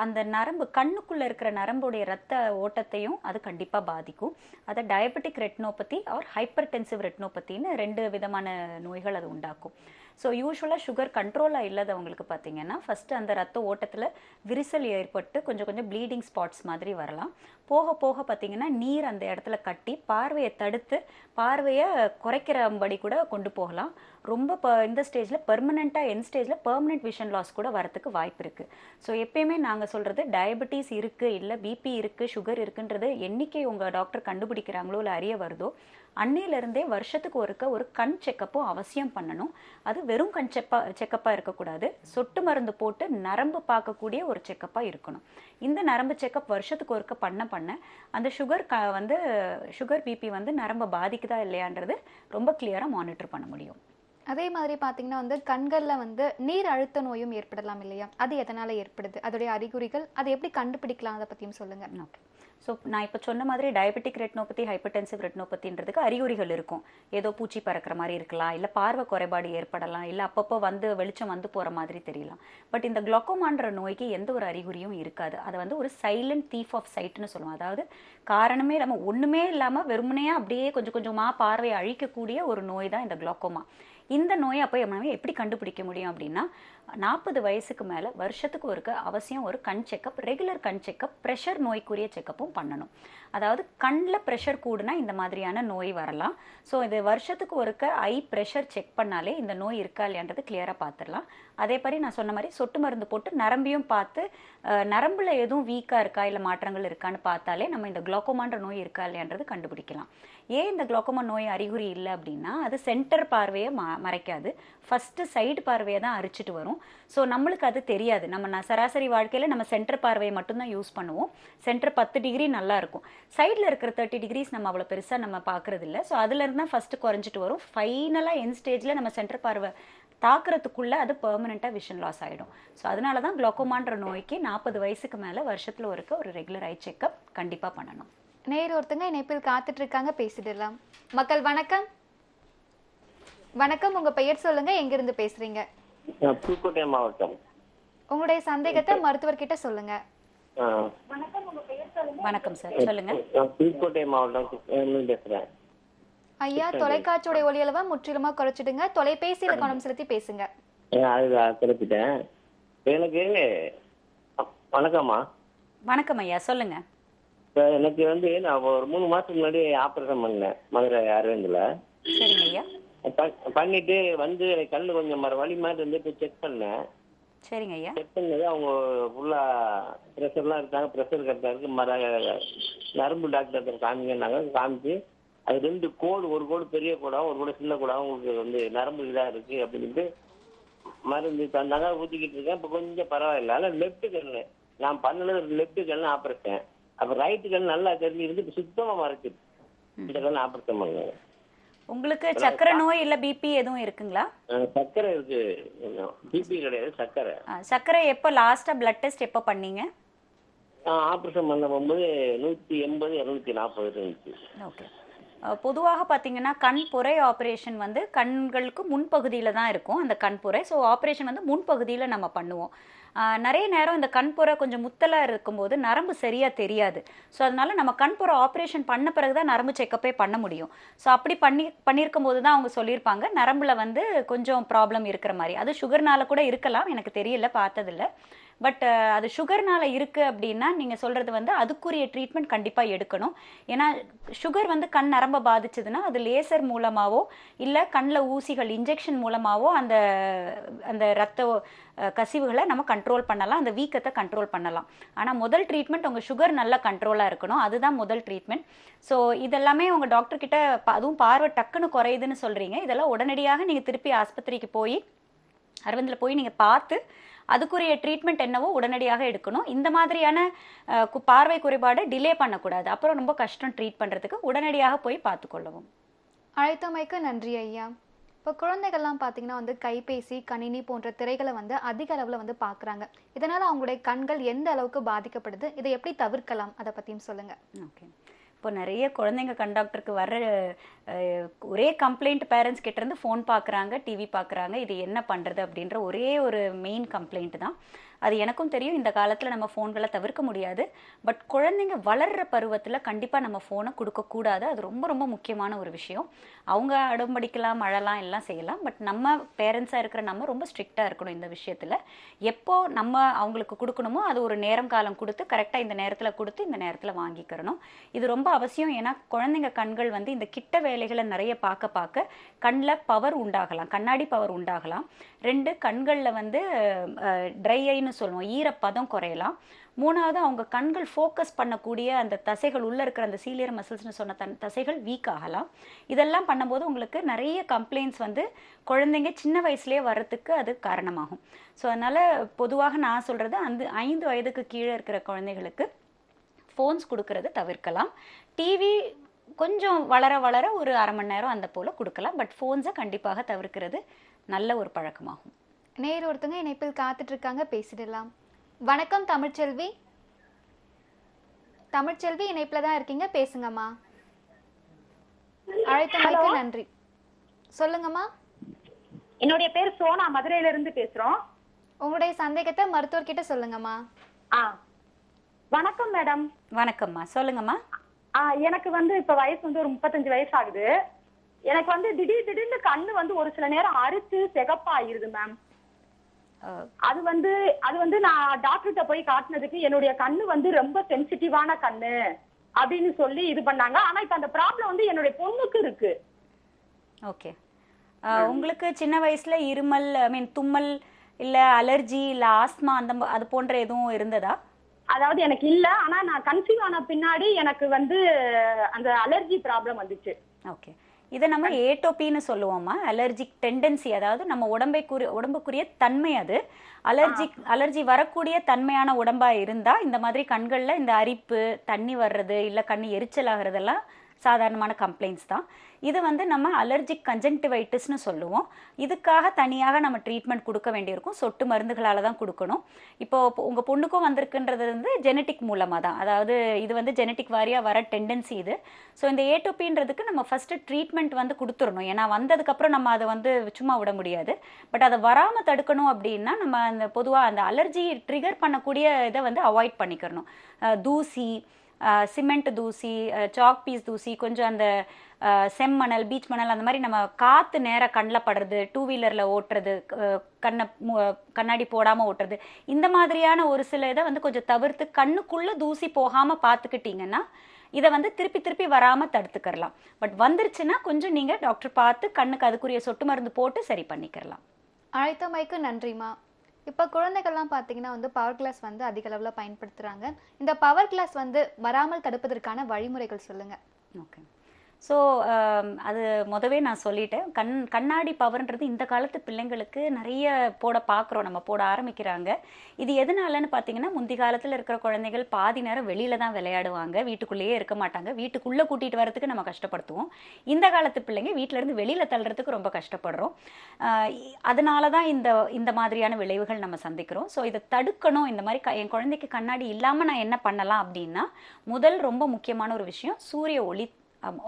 அந்த நரம்பு, கண்ணுக்குள்ளே இருக்கிற நரம்புடைய ரத்த ஓட்டத்தையும் அது கண்டிப்பாக பாதிக்கும். அதை டயபெட்டிக் ரெட்டினோபதி ஆர் ஹைப்பர் டென்சிவ் ரெட்டினோபத்தின்னு 2 விதமான நோய்கள் அது உண்டாக்கும். ஸோ யூஸ்வலாக சுகர் கண்ட்ரோலாக இல்லாதவங்களுக்கு பார்த்தீங்கன்னா ஃபஸ்ட்டு அந்த ரத்த ஓட்டத்தில் விரிசல் ஏற்பட்டு கொஞ்சம் கொஞ்சம் ப்ளீடிங் ஸ்பாட்ஸ் மாதிரி வரலாம். போக போக பார்த்தீங்கன்னா நீர் அந்த இடத்துல கட்டி பார்வையை தடுத்து பார்வையை குறைக்கிறபடி கூட கொண்டு போகலாம். ரொம்ப இந்த ஸ்டேஜில் பெர்மனெண்ட்டாக என் ஸ்டேஜில் பெர்மனெண்ட் விஷன் லாஸ் கூட வரத்துக்கு வாய்ப்பு இருக்குது. ஸோ எப்பயுமே நாங்கள் சொல்கிறது டயபெட்டிஸ் இருக்குது, இல்லை பிபி இருக்குது, சுகர் இருக்குன்றது என்னைக்கு உங்கள் டாக்டர் கண்டுபிடிக்கிறாங்களோ இல்லை அறிய வருதோ அன்னையிலேருந்தே வருஷத்துக்கு ஒரு கண் செக்கப்பும் அவசியம் பண்ணணும். அது வெறும் கண் செக்கப்பாக இருக்கக்கூடாது, சொட்டு மருந்து போட்டு நரம்பு பார்க்கக்கூடிய ஒரு செக்கப்பாக இருக்கணும். இந்த நரம்பு செக்கப் வருஷத்துக்கு ஒருக்க பண்ண அந்த சுகர் பிபி வந்து நரம்பை பாதிக்குதா இல்லையான்றது ரொம்ப கிளியராக மானிட்டர் பண்ண முடியும். அதே மாதிரி பார்த்தீங்கன்னா வந்து கண்களில் வந்து நீர் அழுத்த நோயும் ஏற்படலாம் இல்லையா? அது எதனால் ஏற்படுது, அதோடைய அறிகுறிகள், அதை எப்படி கண்டுபிடிக்கலாம், அதை பற்றியும் சொல்லுங்கள். ஓகே. ஸோ நான் இப்போ சொன்ன மாதிரி டயபெட்டிக் ரெட்டினோபதி, ஹைப்பர்டென்சிவ் ரெட்டினோபதின்றதுக்கு அறிகுறிகள் இருக்கும். ஏதோ பூச்சி பறக்கிற மாதிரி இருக்கலாம், இல்லை பார்வை குறைபாடு ஏற்படலாம், இல்லை அப்பப்போ வந்து வெளிச்சம் வந்து போகிற மாதிரி தெரியலாம். பட் இந்த குளோக்கோமான்ற நோய்க்கு எந்த ஒரு அறிகுறியும் இருக்காது. அதை வந்து ஒரு சைலண்ட் தீஃப் ஆஃப் சைட்னு சொல்லுவோம். அதாவது காரணமே நம்ம ஒன்றுமே இல்லாமல் வெறுமனையாக அப்படியே கொஞ்சம் கொஞ்சமாக பார்வையை அழிக்கக்கூடிய ஒரு நோய் தான் இந்த குளோக்கோமா. இந்த நோயை அப்போ நம்ம எப்படி கண்டுபிடிக்க முடியும் அப்படின்னா 40 வயசுக்கு மேலே வருஷத்துக்கு ஒருக்க அவசியம் ஒரு கண் செக்கப், ரெகுலர் கண் செக்கப், ப்ரெஷர் நோய்க்குரிய செக்கப்பும் பண்ணணும். அதாவது கண்ணில் ப்ரெஷர் கூடுனா இந்த மாதிரியான நோய் வரலாம். ஸோ இது வருஷத்துக்கு ஒருக்க ஐ ப்ரெஷர் செக் பண்ணாலே இந்த நோய் இருக்கா இல்லையான்றது கிளியராக பார்த்துடலாம். அதே மாதிரி நான் சொன்ன மாதிரி சொட்டு மருந்து போட்டு நரம்பையும் பார்த்து நரம்பில் எதுவும் வீக்காக இருக்கா இல்லை மாற்றங்கள் இருக்கான்னு பார்த்தாலே நம்ம இந்த குளோக்கோமான்ற நோய் இருக்கா இல்லையான்றது கண்டுபிடிக்கலாம். ஏன் இந்த குளோக்கோமா நோய் அறிகுறி இல்லை அப்படின்னா அது சென்டர் பார்வையை மறைக்காது, ஃபஸ்ட்டு சைடு பார்வையை தான் அரிச்சிட்டு வரும். ஸோ நம்மளுக்கு அது தெரியாது. நம்ம சராசரி வாழ்க்கையில் நம்ம சென்டர் பார்வையை மட்டும்தான் யூஸ் பண்ணுவோம். சென்டர் 10 டிகிரி நல்லா இருக்கும், சைடில் இருக்கிற 30 டிகிரிஸ் நம்ம அவ்வளோ பெருசாக நம்ம பார்க்குறது இல்லை. ஸோ அதுலேருந்து தான் ஃபஸ்ட்டு குறைஞ்சிட்டு வரும். ஃபைனலாக என் ஸ்டேஜில் நம்ம சென்டர் பார்வை தாக்குறதுக்குள்ளே அது பெர்மனெண்ட்டாக விஷன் லாஸ் ஆகிடும். ஸோ அதனால தான் குளோக்கோமான்ற நோய்க்கு 40 வயசுக்கு மேலே வருஷத்தில் ஒரு ரெகுலர் ஐ செக்கப் கண்டிப்பாக பண்ணணும். நேர் ஒருத்தங்க இணைப்பில் காத்துட்டு இருக்காங்க, பேசிடலாம். மக்கள் வணக்கம். வணக்கம், உங்க பெயர் சொல்லுங்க, எங்கிருந்து பேசுறீங்க? புதுக்கோட்டை மாவட்டம். உங்களுடைய சந்தேகத்தை மருத்துவர்கிட்ட சொல்லுங்க. வணக்கம் சார், சொல்லுங்க. புதுக்கோட்டை மாவட்டம் பேசுறேன். ஐயா, தொலைக்காட்சியோட ஒலியளவை முற்றிலுமா குறைச்சிடுங்க, தொலைபேசியில கவனம் செலுத்தி பேசுங்க. அதுதான் குறைச்சிட்டேன். எனக்கு வணக்கம்மா. வணக்கம் ஐயா, சொல்லுங்க. எனக்கு வந்து நான் ஒரு 3 மாசத்துக்கு முன்னாடி ஆபரேஷன் பண்ணேன் மதுரை அரவிந்தில். சரிங்க ஐயா. பண்ணிட்டு வந்து எனக்கு கண்ணு கொஞ்சம் வலி மாதிரி இருந்து போய் செக் பண்ணேன். சரிங்க ஐயா. செக் பண்ணது அவங்க ஃபுல்லா ப்ரெஷர்லாம் இருக்காங்க, ப்ரெஷர் கரெக்டாக இருக்கு, நரம்பு டாக்டர் காமிங்கன்னாங்க. காமிச்சு அது 2 கோடு, ஒரு கோடு பெரிய கோடாவும் ஒரு கோடு சின்ன கோடாவும் உங்களுக்கு வந்து நரம்பு இதாக இருக்கு அப்படின்ட்டு மருந்து தந்தாங்க, ஊற்றிக்கிட்டு இருக்கேன். இப்போ கொஞ்சம் பரவாயில்ல. ஆனால் லெஃப்ட் கண்ணு நான் பண்ணது லெஃப்ட் கண்ணு ஆப்ரேஷன். அப்போ ரைட்டு கண்ணு நல்லா தெரிஞ்சிருந்து இப்போ சுத்தமாக மறைச்சிது. இந்த கண்ணு ஆப்ரேஷன் பண்ணுங்க. உங்களுக்கு சக்கரை நோய் இல்ல பிபி எதுவும் இருக்குங்களா? சக்கரை இருக்கு, பிபி கிடையாது, சக்கரை. சக்கரை எப்போ லாஸ்டா பிளட் டெஸ்ட் எப்போ பண்ணீங்க? ஆப்ரேஷன் பண்ண போகும்போது 180 240 இருந்துச்சு. ஓகே. பொதுவாக பார்த்தீங்கன்னா கண்புரை ஆப்ரேஷன் வந்து கண்களுக்கு முன்பகுதியில் தான் இருக்கும் அந்த கண்புரை. ஸோ ஆப்ரேஷன் வந்து முன்பகுதியில் நம்ம பண்ணுவோம். நிறைய நேரம் இந்த கண்புரை கொஞ்சம் முத்தலாக இருக்கும்போது நரம்பு சரியாக தெரியாது. ஸோ அதனால நம்ம கண்புரை ஆப்ரேஷன் பண்ண பிறகு தான் நரம்பு செக்கப்பே பண்ண முடியும். ஸோ அப்படி பண்ணியிருக்கும் போது தான் அவங்க சொல்லியிருப்பாங்க நரம்பில் வந்து கொஞ்சம் ப்ராப்ளம் இருக்கிற மாதிரி. அது சுகர்னால கூட இருக்கலாம், எனக்கு தெரியல, பார்த்ததில்ல. பட் அது சுகர்னால இருக்கு அப்படின்னா நீங்கள் சொல்றது வந்து அதுக்குரிய ட்ரீட்மெண்ட் கண்டிப்பாக எடுக்கணும். ஏன்னா சுகர் வந்து கண் நரம்ப பாதிச்சதுன்னா அது லேசர் மூலமாவோ இல்லை கண்ணில் ஊசிகள் இன்ஜெக்ஷன் மூலமாவோ அந்த அந்த ரத்த கசிவுகளை நம்ம கண்ட்ரோல் பண்ணலாம், அந்த வீக்கத்தை கண்ட்ரோல் பண்ணலாம். ஆனால் முதல் ட்ரீட்மெண்ட் உங்கள் சுகர் நல்லா கண்ட்ரோலாக இருக்கணும், அதுதான் முதல் ட்ரீட்மெண்ட். ஸோ இதெல்லாமே உங்கள் டாக்டர் கிட்ட அதுவும் பார்வை டக்குன்னு குறையுதுன்னு சொல்கிறீங்க, இதெல்லாம் உடனடியாக நீங்கள் திருப்பி ஆஸ்பத்திரிக்கு போய் அரவிந்தில் போய் நீங்கள் பார்த்து அதுக்குரிய ட்ரீட்மெண்ட் என்னவோ உடனடியாக எடுக்கணும். இந்த மாதிரியான பார்வை குறைபாடை டிலே பண்ணக்கூடாது, அப்புறம் ரொம்ப கஷ்டம் ட்ரீட் பண்ணுறதுக்கு. உடனடியாக போய் பார்த்துக்கொள்ளவும். அழைத்தமைக்கு நன்றி ஐயா. இப்போ குழந்தைகள்லாம் பார்த்தீங்கன்னா வந்து கைபேசி, கணினி போன்ற திரைகளை வந்து அதிக அளவில் வந்து பார்க்குறாங்க. இதனால் அவங்களுடைய கண்கள் எந்த அளவுக்கு பாதிக்கப்படுது, இதை எப்படி தவிர்க்கலாம், அதை பற்றியும் சொல்லுங்கள். ஓகே. இப்போ நிறைய குழந்தைங்க கண்டாக்டருக்கு வர்ற ஒரே கம்ப்ளைண்ட் பேரண்ட்ஸ் கிட்டேருந்து ஃபோன் பார்க்குறாங்க, டிவி பார்க்குறாங்க, இது என்ன பண்ணுறது அப்படின்ற ஒரே ஒரு மெயின் கம்ப்ளைண்ட் தான். அது எனக்கும் தெரியும், இந்த காலத்தில் நம்ம ஃபோன்களை தவிர்க்க முடியாது. பட் குழந்தைங்க வளர்கிற பருவத்தில் கண்டிப்பாக நம்ம ஃபோனை கொடுக்கக்கூடாது, அது ரொம்ப ரொம்ப முக்கியமான ஒரு விஷயம். அவங்க அடம்படிக்கலாம், அழலாம், எல்லாம் செய்யலாம். பட் நம்ம பேரண்ட்ஸாக இருக்கிற நம்ம ரொம்ப ஸ்ட்ரிக்டாக இருக்கணும் இந்த விஷயத்தில். எப்போ நம்ம அவங்களுக்கு கொடுக்கணுமோ அது ஒரு நேரம் காலம் கொடுத்து கரெக்டாக இந்த நேரத்தில் கொடுத்து இந்த நேரத்தில் வாங்கிக்கிறணும். இது ரொம்ப அவசியம். ஏன்னா குழந்தைங்க கண்கள் வந்து இந்த கிட்ட வேலைகளை நிறைய பார்க்க பார்க்க கண்ணில் பவர் உண்டாகலாம், கண்ணாடி பவர் உண்டாகலாம். 2 கண்களில் வந்து ட்ரை ஐன்னு சொல்லுவோம், ஈரப்பதம் குறையலாம். 3வது அவங்க கண்கள் ஃபோக்கஸ் பண்ணக்கூடிய அந்த தசைகள் உள்ளே இருக்கிற அந்த சீலியர் மசில்ஸ்னு சொன்ன தசைகள் வீக் ஆகலாம். இதெல்லாம் பண்ணும்போது உங்களுக்கு நிறைய கம்ப்ளைண்ட்ஸ் வந்து குழந்தைங்க சின்ன வயசுலேயே வர்றதுக்கு அது காரணமாகும். ஸோ அதனால் பொதுவாக நான் சொல்கிறது அந்த 5 வயதுக்கு கீழே இருக்கிற குழந்தைகளுக்கு ஃபோன்ஸ் கொடுக்கறது தவிர்க்கலாம். டிவி கொஞ்சம் வளர வளர ஒரு அரை மணி நேரம் அந்த போல் கொடுக்கலாம். பட் ஃபோன்ஸை கண்டிப்பாக தவிர்க்கிறது நல்ல ஒரு பழக்கமாகும். நேர் ஒருத்தங்க இணைப்பில் காத்துட்டு இருக்காங்க, பேசிடலாம். வணக்கம் தமிழ்ச்செல்வி. தமிழ்ச்செல்வி இணைப்புல தான் இருக்கீங்க, பேசுங்கம்மா. அழைத்தமைக்கு நன்றி. சொல்லுங்கம்மா. என்னுடைய பேர் சோனா, மதுரையில இருந்து பேசுறோம். உங்களுடைய சந்தேகத்தை மருத்துவர்கிட்ட சொல்லுங்கம்மா. வணக்கம் மேடம். வணக்கம்மா, சொல்லுங்கம்மா. எனக்கு வந்து இப்ப வயசு வந்து ஒரு 35 வயசு ஆகுது. எனக்கு வந்து திடீர்னு கண்ணு வந்து ஒரு சில நேரம் அரிச்சு சிகப்பாயிருது மேம். அது வந்து நான் டாக்டர்கிட்ட போய் காட்டினதுக்கு என்னுடைய கண்ணு வந்து ரொம்ப சென்சிட்டிவான கண்ணு அப்படின்னு சொல்லி இது பண்ணாங்க. ஆனா இப்ப அந்த ப்ராப்ளம் வந்து என்னுடைய பொண்ணுக்கு இருக்கு. ஓகே. உங்களுக்கு சின்ன வயசுல இருமல், தும்மல், இல்ல அலர்ஜி, இல்ல ஆஸ்மா அது போன்ற எதுவும் இருந்ததா? அதாவது எனக்கு இல்ல, ஆனா நான் கன்சீவ் ஆன பின்னாடி எனக்கு வந்து அந்த அலர்ஜி ப்ராப்ளம் வந்துச்சு. ஓகே. இதை நம்ம ஏட்டோபின்னு சொல்லுவோம்மா, அலர்ஜிக் டெண்டன்சி. அதாவது நம்ம உடம்புக்குரிய தன்மை. அது அலர்ஜி வரக்கூடிய தன்மையான உடம்பா இருந்தா இந்த மாதிரி கண்கள்ல இந்த அரிப்பு, தண்ணி வர்றது, இல்ல கண்ணு எரிச்சல் ஆகுறதெல்லாம் சாதாரணமான கம்ப்ளைண்ட்ஸ் தான். இது வந்து நம்ம அலர்ஜிக் கன்ஜங்டிவைட்டிஸ்னு சொல்லுவோம். இதுக்காக தனியாக நம்ம ட்ரீட்மெண்ட் கொடுக்க வேண்டியிருக்கும், சொட்டு மருந்துகளால் தான் கொடுக்கணும். இப்போ உங்கள் பொண்ணுக்கும் வந்திருக்குன்றது வந்து ஜெனட்டிக் மூலமாக தான், அதாவது இது வந்து ஜெனட்டிக் வாரியாக வர டெண்டன்சி இது. ஸோ இந்த ஏட்டோபின்றதுக்கு நம்ம ஃபஸ்ட்டு ட்ரீட்மெண்ட் வந்து கொடுத்துடணும். ஏன்னா வந்ததுக்கப்புறம் நம்ம அதை வந்து சும்மா விட முடியாது. பட் அதை வராமல் தடுக்கணும் அப்படின்னா நம்ம அந்த பொதுவாக அந்த அலர்ஜி ட்ரிகர் பண்ணக்கூடிய இதை வந்து அவாய்ட் பண்ணிக்கிறணும். தூசி, சிமெண்ட் தூசி, சாக் பீஸ் தூசி, கொஞ்சம் அந்த செம்மணல், பீச் மணல், அந்த மாதிரி நம்ம காற்று நேராக கண்ணில் படுறது, 2 வீலரில் ஓட்டுறது, கண்ணாடி போடாமல் ஓட்டுறது, இந்த மாதிரியான ஒரு சில இதை வந்து கொஞ்சம் தவிர்த்து கண்ணுக்குள்ளே தூசி போகாமல் பார்த்துக்கிட்டிங்கன்னா இதை வந்து திருப்பி வராமல் தடுத்துக்கிறலாம். பட் வந்துருச்சுன்னா கொஞ்சம் நீங்கள் டாக்டர் பார்த்து கண்ணுக்கு அதுக்குரிய சொட்டு மருந்து போட்டு சரி பண்ணிக்கிறலாம். அழைத்தமைக்கு நன்றிம்மா. இப்போ குழந்தைகள்லாம் பார்த்தீங்கன்னா வந்து பவர் கிளாஸ் வந்து அதிக அளவில் பயன்படுத்துகிறாங்க. இந்த பவர் கிளாஸ் வந்து வராமல் தடுப்பதற்கான வழிமுறைகள் சொல்லுங்கள். ஓகே. ஸோ அது முதவே நான் சொல்லிட்டேன், கண்ணாடி பவர்ன்றது இந்த காலத்து பிள்ளைங்களுக்கு நிறைய நம்ம போட ஆரம்பிக்கிறாங்க. இது எதனாலன்னு பார்த்தீங்கன்னா, முந்தி காலத்தில் இருக்கிற குழந்தைகள் பாதி நேரம் வெளியில தான் விளையாடுவாங்க, வீட்டுக்குள்ளேயே இருக்க மாட்டாங்க. வீட்டுக்குள்ளே கூட்டிகிட்டு வரதுக்கு நம்ம கஷ்டப்படுத்துவோம். இந்த காலத்து பிள்ளைங்க வீட்டிலேருந்து வெளியில் தள்ளுறதுக்கு ரொம்ப கஷ்டப்படுறோம். அதனால தான் இந்த மாதிரியான விளைவுகள் நம்ம சந்திக்கிறோம். ஸோ இதை தடுக்கணும். இந்த மாதிரி என் குழந்தைக்கு கண்ணாடி இல்லாமல் நான் என்ன பண்ணலாம் அப்படின்னா, முதல் ரொம்ப முக்கியமான ஒரு விஷயம், சூரிய ஒளி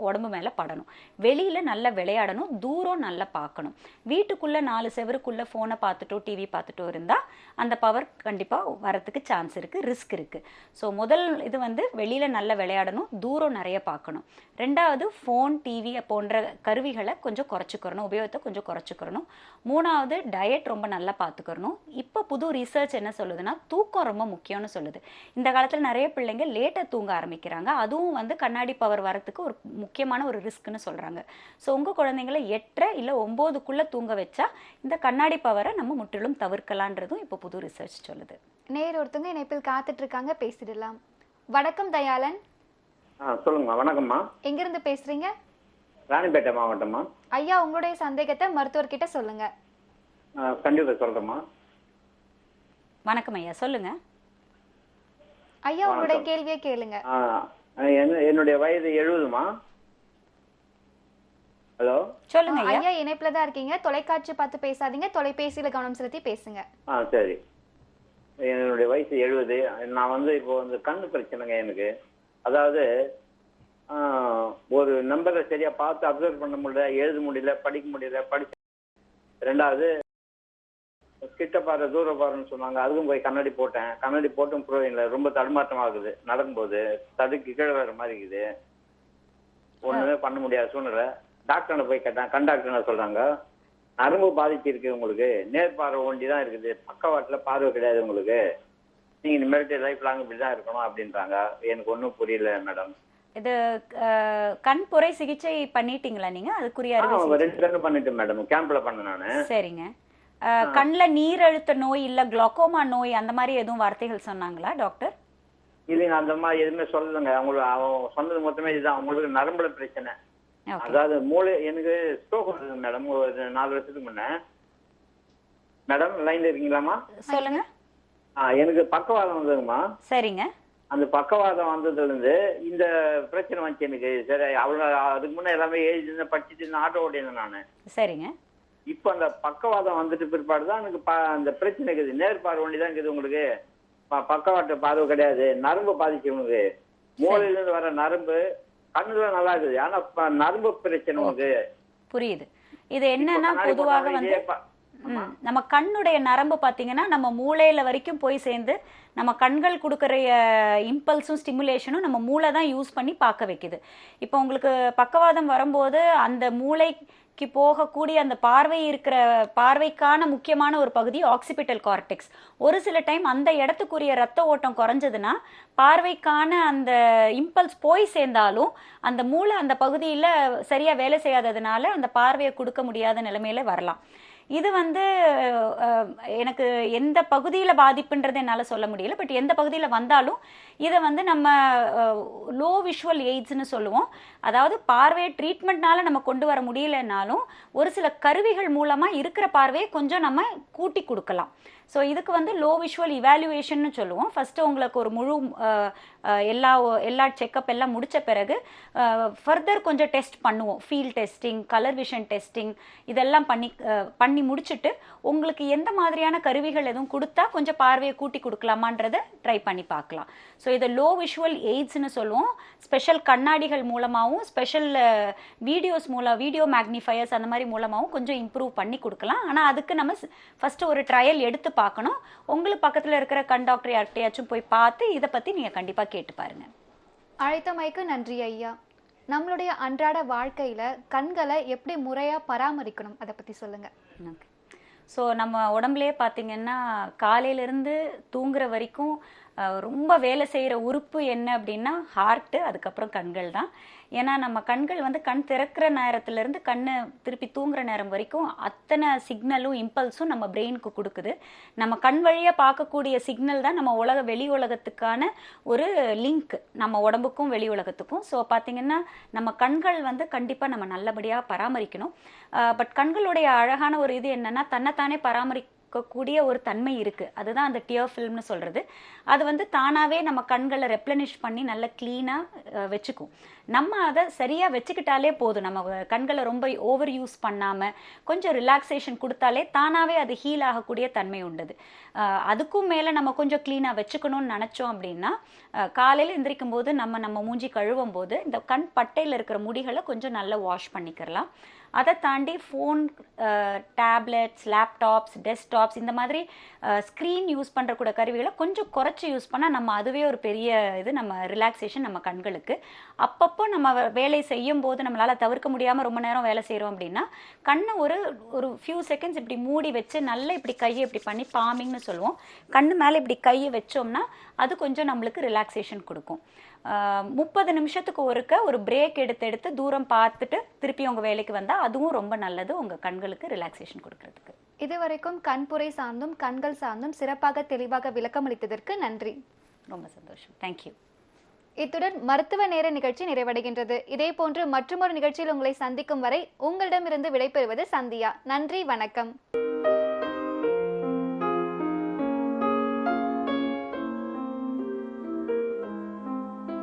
உடம்பு மேலே படணும். வெளியில் நல்லா விளையாடணும், தூரம் நல்லா பார்க்கணும். வீட்டுக்குள்ளே 4 செவருக்குள்ளே ஃபோனை பார்த்துட்டோ டிவி பார்த்துட்டோ இருந்தால் அந்த பவர் கண்டிப்பாக வரத்துக்கு சான்ஸ் இருக்குது, ரிஸ்க் இருக்குது. ஸோ முதல் இது வந்து வெளியில் நல்லா விளையாடணும், தூரம் நிறைய பார்க்கணும். ரெண்டாவது ஃபோன் டிவி போன்ற கருவிகளை கொஞ்சம் குறைச்சிக்கிறணும், உபயோகத்தை கொஞ்சம் குறைச்சிக்கிறணும். மூணாவது டயட் ரொம்ப நல்லா பார்த்துக்கிறணும். இப்போ புது ரிசர்ச் என்ன சொல்லுதுன்னா தூக்கம் ரொம்ப முக்கியம்னு சொல்லுது. இந்த காலத்தில் நிறைய பிள்ளைங்க லேட்டாக தூங்க ஆரம்பிக்கிறாங்க, அதுவும் வந்து கண்ணாடி பவர் வரத்துக்கு ஒரு முக்கியமான ஒரு ரிஸ்க்னு சொல்கிறாங்க. ஸோ உங்கள் குழந்தைங்களை 8 இல்லை 9க்குள்ளே தூங்க வச்சா இந்த கண்ணாடி பவரை நம்ம முற்றிலும் தவிர்க்கலான்றதும் இப்போ புது ரிசர்ச் சொல்லுது. நேர் ஒருத்தவங்க இணைப்பில் காத்துட்டு இருக்காங்க, பேசிடலாம். வணக்கம் தயாளன். சொல்லுங்கம்மா. வணக்கம்மா. எங்கிருந்து பேசுறீங்க? ராணிப்பேட்டை மாவட்டம்மா. ஐயா, உங்களுடைய சந்தேகத்தை மருத்துவர்கிட்ட சொல்லுங்க. கண்டிப்பா சொல்றேம்மா. வணக்கம் ஐயா, சொல்லுங்க. ஐயா, உங்களுடைய கேள்வியை கேளுங்க. என்னுடைய வயது 70மா. ஹலோ, சொல்லுங்க ஐயா. இணைப்புல தான் இருக்கீங்க, தொலைக்காட்சி பார்த்து பேசாதீங்க, தொலைபேசியில கவனம் செலுத்தி பேசுங்க. சரி. என்னுடைய வயசு 70. நான் வந்து இப்போ வந்து கண்ணு பிரச்சனைங்க எனக்கு. அதாவது ஒரு நம்பரை சரியா பார்த்து அப்சர்வ் பண்ண முடியல, எழுத முடியல, படிக்க முடியல, ரெண்டாவது கிட்ட பாரு தூர பாருன்னு சொன்னாங்க, அதுக்கும் போய் கண்ணாடி போட்டேன். கண்ணாடி போட்டும் புரோஜனம் இல்லை, ரொம்ப தடுமாற்றம் ஆகுது. நடக்கும்போது தடுக்கி கீழே வர மாதிரி இருக்குது, ஒண்ணுமே பண்ண முடியாத சூழ்நிலை. டாக்டரை போய் கேட்டேன், கண் டாக்டர் என்ன சொல்றாங்க, நரம்பு பாதிப்பு இருக்கு உங்களுக்கு, நேர்பார்வை ஒண்டி தான் இருக்குது, பக்கவாட்டில் பார்வை கிடையாது உங்களுக்கு, நீங்க இனிமேட்டு லைஃப் லாங் இப்படிதான் இருக்கணும் அப்படின்றாங்க. எனக்கு ஒன்றும் புரியல மேடம். இது கண்புரை சிகிச்சை பண்ணிட்டீங்களா நீங்க? அதுக்குரிய அறுவை 2 கண்ணு பண்ணிட்டேன் மேடம், கேம்ப்ல பண்ணேன் நானு. சரிங்க. கண்ணில் நீரழுத்த நோய் இல்ல குளோக்கோமா நோய் அந்த மாதிரி எதுவும் வார்த்தைகள் சொன்னாங்களா டாக்டர்? இல்லைங்க, அந்த மாதிரி எதுவுமே சொல்லலைங்க. அவங்க சொன்னது மொத்தமே இதுதான், அவங்களுக்கு நரம்புல பிரச்சனை. அதாவது மூளை, எனக்கு ஸ்ட்ரோக் வந்தது மேடம் ஒரு 4 வருஷத்துக்கு முன்ன. மேடம் லைன்ல இருக்கீங்களாமா? சொல்லுங்க. எனக்கு பக்கவாதம் வந்ததுங்கம்மா. சரிங்க. அந்த பக்கவாதம் வந்ததுல இருந்து இந்த பிரச்சனை வந்துச்சு எனக்கு. சரி, அவ்வளவு அதுக்கு முன்னே எல்லாமே எழுதி படிச்சுட்டு ஆட்டோ ஓட்டியிருந்தேன் நானு. சரிங்க. இப்ப அந்த பக்கவாதம் வந்துட்டு பிற்பாடுதான் எனக்கு அந்த பிரச்சனை இருக்குது. நேர்பார்வை ஒண்டி தான் இருக்குது உங்களுக்கு, பக்கவாட்டு பார்வை கிடையாது. நரம்பு பாதிச்சு உங்களுக்கு, மூளையில இருந்து வர நரம்பு கண்ணுல நல்லா இருக்குது, ஆனா நரம்பு பிரச்சனை உங்களுக்கு. புரியுது. இது என்னன்னா பொதுவாக வந்து நம்ம கண்ணுடைய நரம்பு பாத்தீங்கன்னா நம்ம மூளையில வரைக்கும் போய் சேர்ந்து நம்ம கண்கள் கொடுக்குற இம்பல்ஸும் ஸ்டிமுலேஷனும் நம்ம மூளை தான் யூஸ் பண்ணி பார்க்க வைக்குது. இப்போ உங்களுக்கு பக்கவாதம் வரும்போது அந்த மூளைக்கு போகக்கூடிய அந்த பார்வைக்கான முக்கியமான ஒரு பகுதி ஆக்சிபிட்டல் கார்டெக்ஸ். ஒரு சில டைம் அந்த இடத்துக்குரிய ரத்த ஓட்டம் குறைஞ்சதுன்னா பார்வைக்கான அந்த இம்பல்ஸ் போய் சேர்ந்தாலும் அந்த மூளை அந்த பகுதியில் சரியா வேலை செய்யாததுனால அந்த பார்வையை கொடுக்க முடியாத நிலைமையில வரலாம். இது வந்து எனக்கு எந்த பகுதியில் பாதிப்புன்றது என்னால் சொல்ல முடியல, பட் எந்த பகுதியில் வந்தாலும் இதை வந்து நம்ம லோ விஷுவல் எய்ட்ஸ்னு சொல்லுவோம். அதாவது பார்வையை ட்ரீட்மெண்ட்னால நம்ம கொண்டு வர முடியலன்னாலும் ஒரு சில கருவிகள் மூலமாக இருக்கிற பார்வையை கொஞ்சம் நம்ம கூட்டி கொடுக்கலாம். ஸோ இதுக்கு வந்து லோ விஷுவல் இவாலுவேஷன்னு சொல்லுவோம். ஃபஸ்ட்டு உங்களுக்கு ஒரு முழு எல்லா செக்கப் எல்லாம் முடித்த பிறகு ஃபர்தர் கொஞ்சம் டெஸ்ட் பண்ணுவோம். Field testing, colour vision testing இதெல்லாம் பண்ணி முடிச்சுட்டு உங்களுக்கு எந்த மாதிரியான கருவிகள் எதுவும் கொடுத்தா கொஞ்சம் பார்வையை கூட்டி கொடுக்கலாமான்றதை ட்ரை பண்ணி பார்க்கலாம். ஸோ இதை லோ விஷுவல் எய்ட்ஸ்னு சொல்லுவோம். ஸ்பெஷல் கண்ணாடிகள் மூலமாகவும் ஸ்பெஷல் வீடியோ மேக்னிஃபயர்ஸ் அந்த மாதிரி மூலமாகவும் கொஞ்சம் இம்ப்ரூவ் பண்ணி கொடுக்கலாம். ஆனால் அதுக்கு நம்ம ஃபஸ்ட்டு ஒரு ட்ரையல் எடுத்து பார்க்கணும். உங்களுக்கு பக்கத்தில் இருக்கிற கண் டாக்டர் யார்கிட்டயாச்சும் போய் பார்த்து இதை பற்றி நீங்கள் கண்டிப்பாக கேட்டு பாருங்க. அழைத்தமைக்கு நன்றி ஐயா. நம்மளுடைய அன்றாட வாழ்க்கையில கண்களை எப்படி முறையா பராமரிக்கணும் அதை பத்தி சொல்லுங்க. ஸோ நம்ம உடம்புலேயே பார்த்தீங்கன்னா காலையிலேருந்து தூங்குற வரைக்கும் ரொம்ப வேலை செய்கிற உறுப்பு என்ன அப்படின்னா ஹார்ட்டு, அதுக்கப்புறம் கண்கள் தான். ஏன்னா நம்ம கண்கள் வந்து கண் திறக்கிற நேரத்துலேருந்து கண்ணை திருப்பி தூங்குற நேரம் வரைக்கும் அத்தனை சிக்னலும் இம்பல்ஸும் நம்ம பிரெயினுக்கு கொடுக்குது. நம்ம கண் வழியாக பார்க்கக்கூடிய சிக்னல் தான் நம்ம வெளி உலகத்துக்கான ஒரு லிங்க், நம்ம உடம்புக்கும் வெளி உலகத்துக்கும். ஸோ பார்த்திங்கன்னா நம்ம கண்கள் வந்து கண்டிப்பாக நம்ம நல்லபடியாக பராமரிக்கணும். பட் கண்களுடைய அழகான ஒரு இது என்னென்னா தன்னைத்தானே கூடிய ஒரு தன்மை இருக்குது. அதுதான் அந்த டியர் ஃபில்ம்னு சொல்கிறது. அது வந்து தானாகவே நம்ம கண்களை ரெப்ளனிஷ் பண்ணி நல்லா க்ளீனாக வச்சுக்கும். நம்ம அதை சரியாக வச்சுக்கிட்டாலே போதும். நம்ம கண்களை ரொம்ப ஓவர் யூஸ் பண்ணாமல் கொஞ்சம் ரிலாக்ஸேஷன் கொடுத்தாலே தானாகவே அது ஹீல் ஆகக்கூடிய தன்மை உண்டுது. அதுக்கும் மேலே நம்ம கொஞ்சம் க்ளீனாக வச்சுக்கணும்னு நினச்சோம் அப்படின்னா காலையில் எந்திரிக்கும் போது நம்ம மூஞ்சி கழுவும் போது இந்த கண் பட்டையில் இருக்கிற முடிகளை கொஞ்சம் நல்லா வாஷ் பண்ணிக்கிறலாம். அதை தாண்டி ஃபோன், டேப்லெட்ஸ், லேப்டாப்ஸ், டெஸ்க்டாப்ஸ் இந்த மாதிரி ஸ்க்ரீன் யூஸ் பண்ணுறக்கூட கருவிகளை கொஞ்சம் குறைச்சி யூஸ் பண்ணால் நம்ம அதுவே ஒரு பெரிய இது நம்ம ரிலாக்ஸேஷன் நம்ம கண்களுக்கு. அப்பப்போ நம்ம வேலை செய்யும் போது நம்மளால் தவிர்க்க முடியாமல் ரொம்ப நேரம் வேலை செய்கிறோம் அப்படின்னா கண்ணை ஒரு ஃபியூ செகண்ட்ஸ் இப்படி மூடி வச்சு நல்லா இப்படி கையை இப்படி பண்ணி பாமிங்னு சொல்லுவோம். கண்ணு மேலே இப்படி கையை வச்சோம்னா அது கொஞ்சம் நம்மளுக்கு ரிலாக்ஸேஷன் கொடுக்கும். 30 நிமிஷத்துக்கு ஒரு பிரேக் எடுத்து தூரம் பார்த்துட்டு திருப்பி உங்கள் வேலைக்கு வந்தால் அதுவும் ரொம்ப நல்லது உங்கள் கண்களுக்கு ரிலாக்ஸேஷன் கொடுக்கறதுக்கு. இதுவரைக்கும் கண்புரை சார்ந்தும் கண்கள் சார்ந்தும் சிறப்பாக தெளிவாக விளக்கமளித்ததற்கு நன்றி. ரொம்ப சந்தோஷம். தேங்க்யூ. இத்துடன் மருத்துவ நேர நிகழ்ச்சி நிறைவடைகின்றது. இதே போன்று மற்றொரு நிகழ்ச்சியில் உங்களை சந்திக்கும் வரை உங்களிடமிருந்து விடைபெறுவது சந்தியா. நன்றி, வணக்கம்.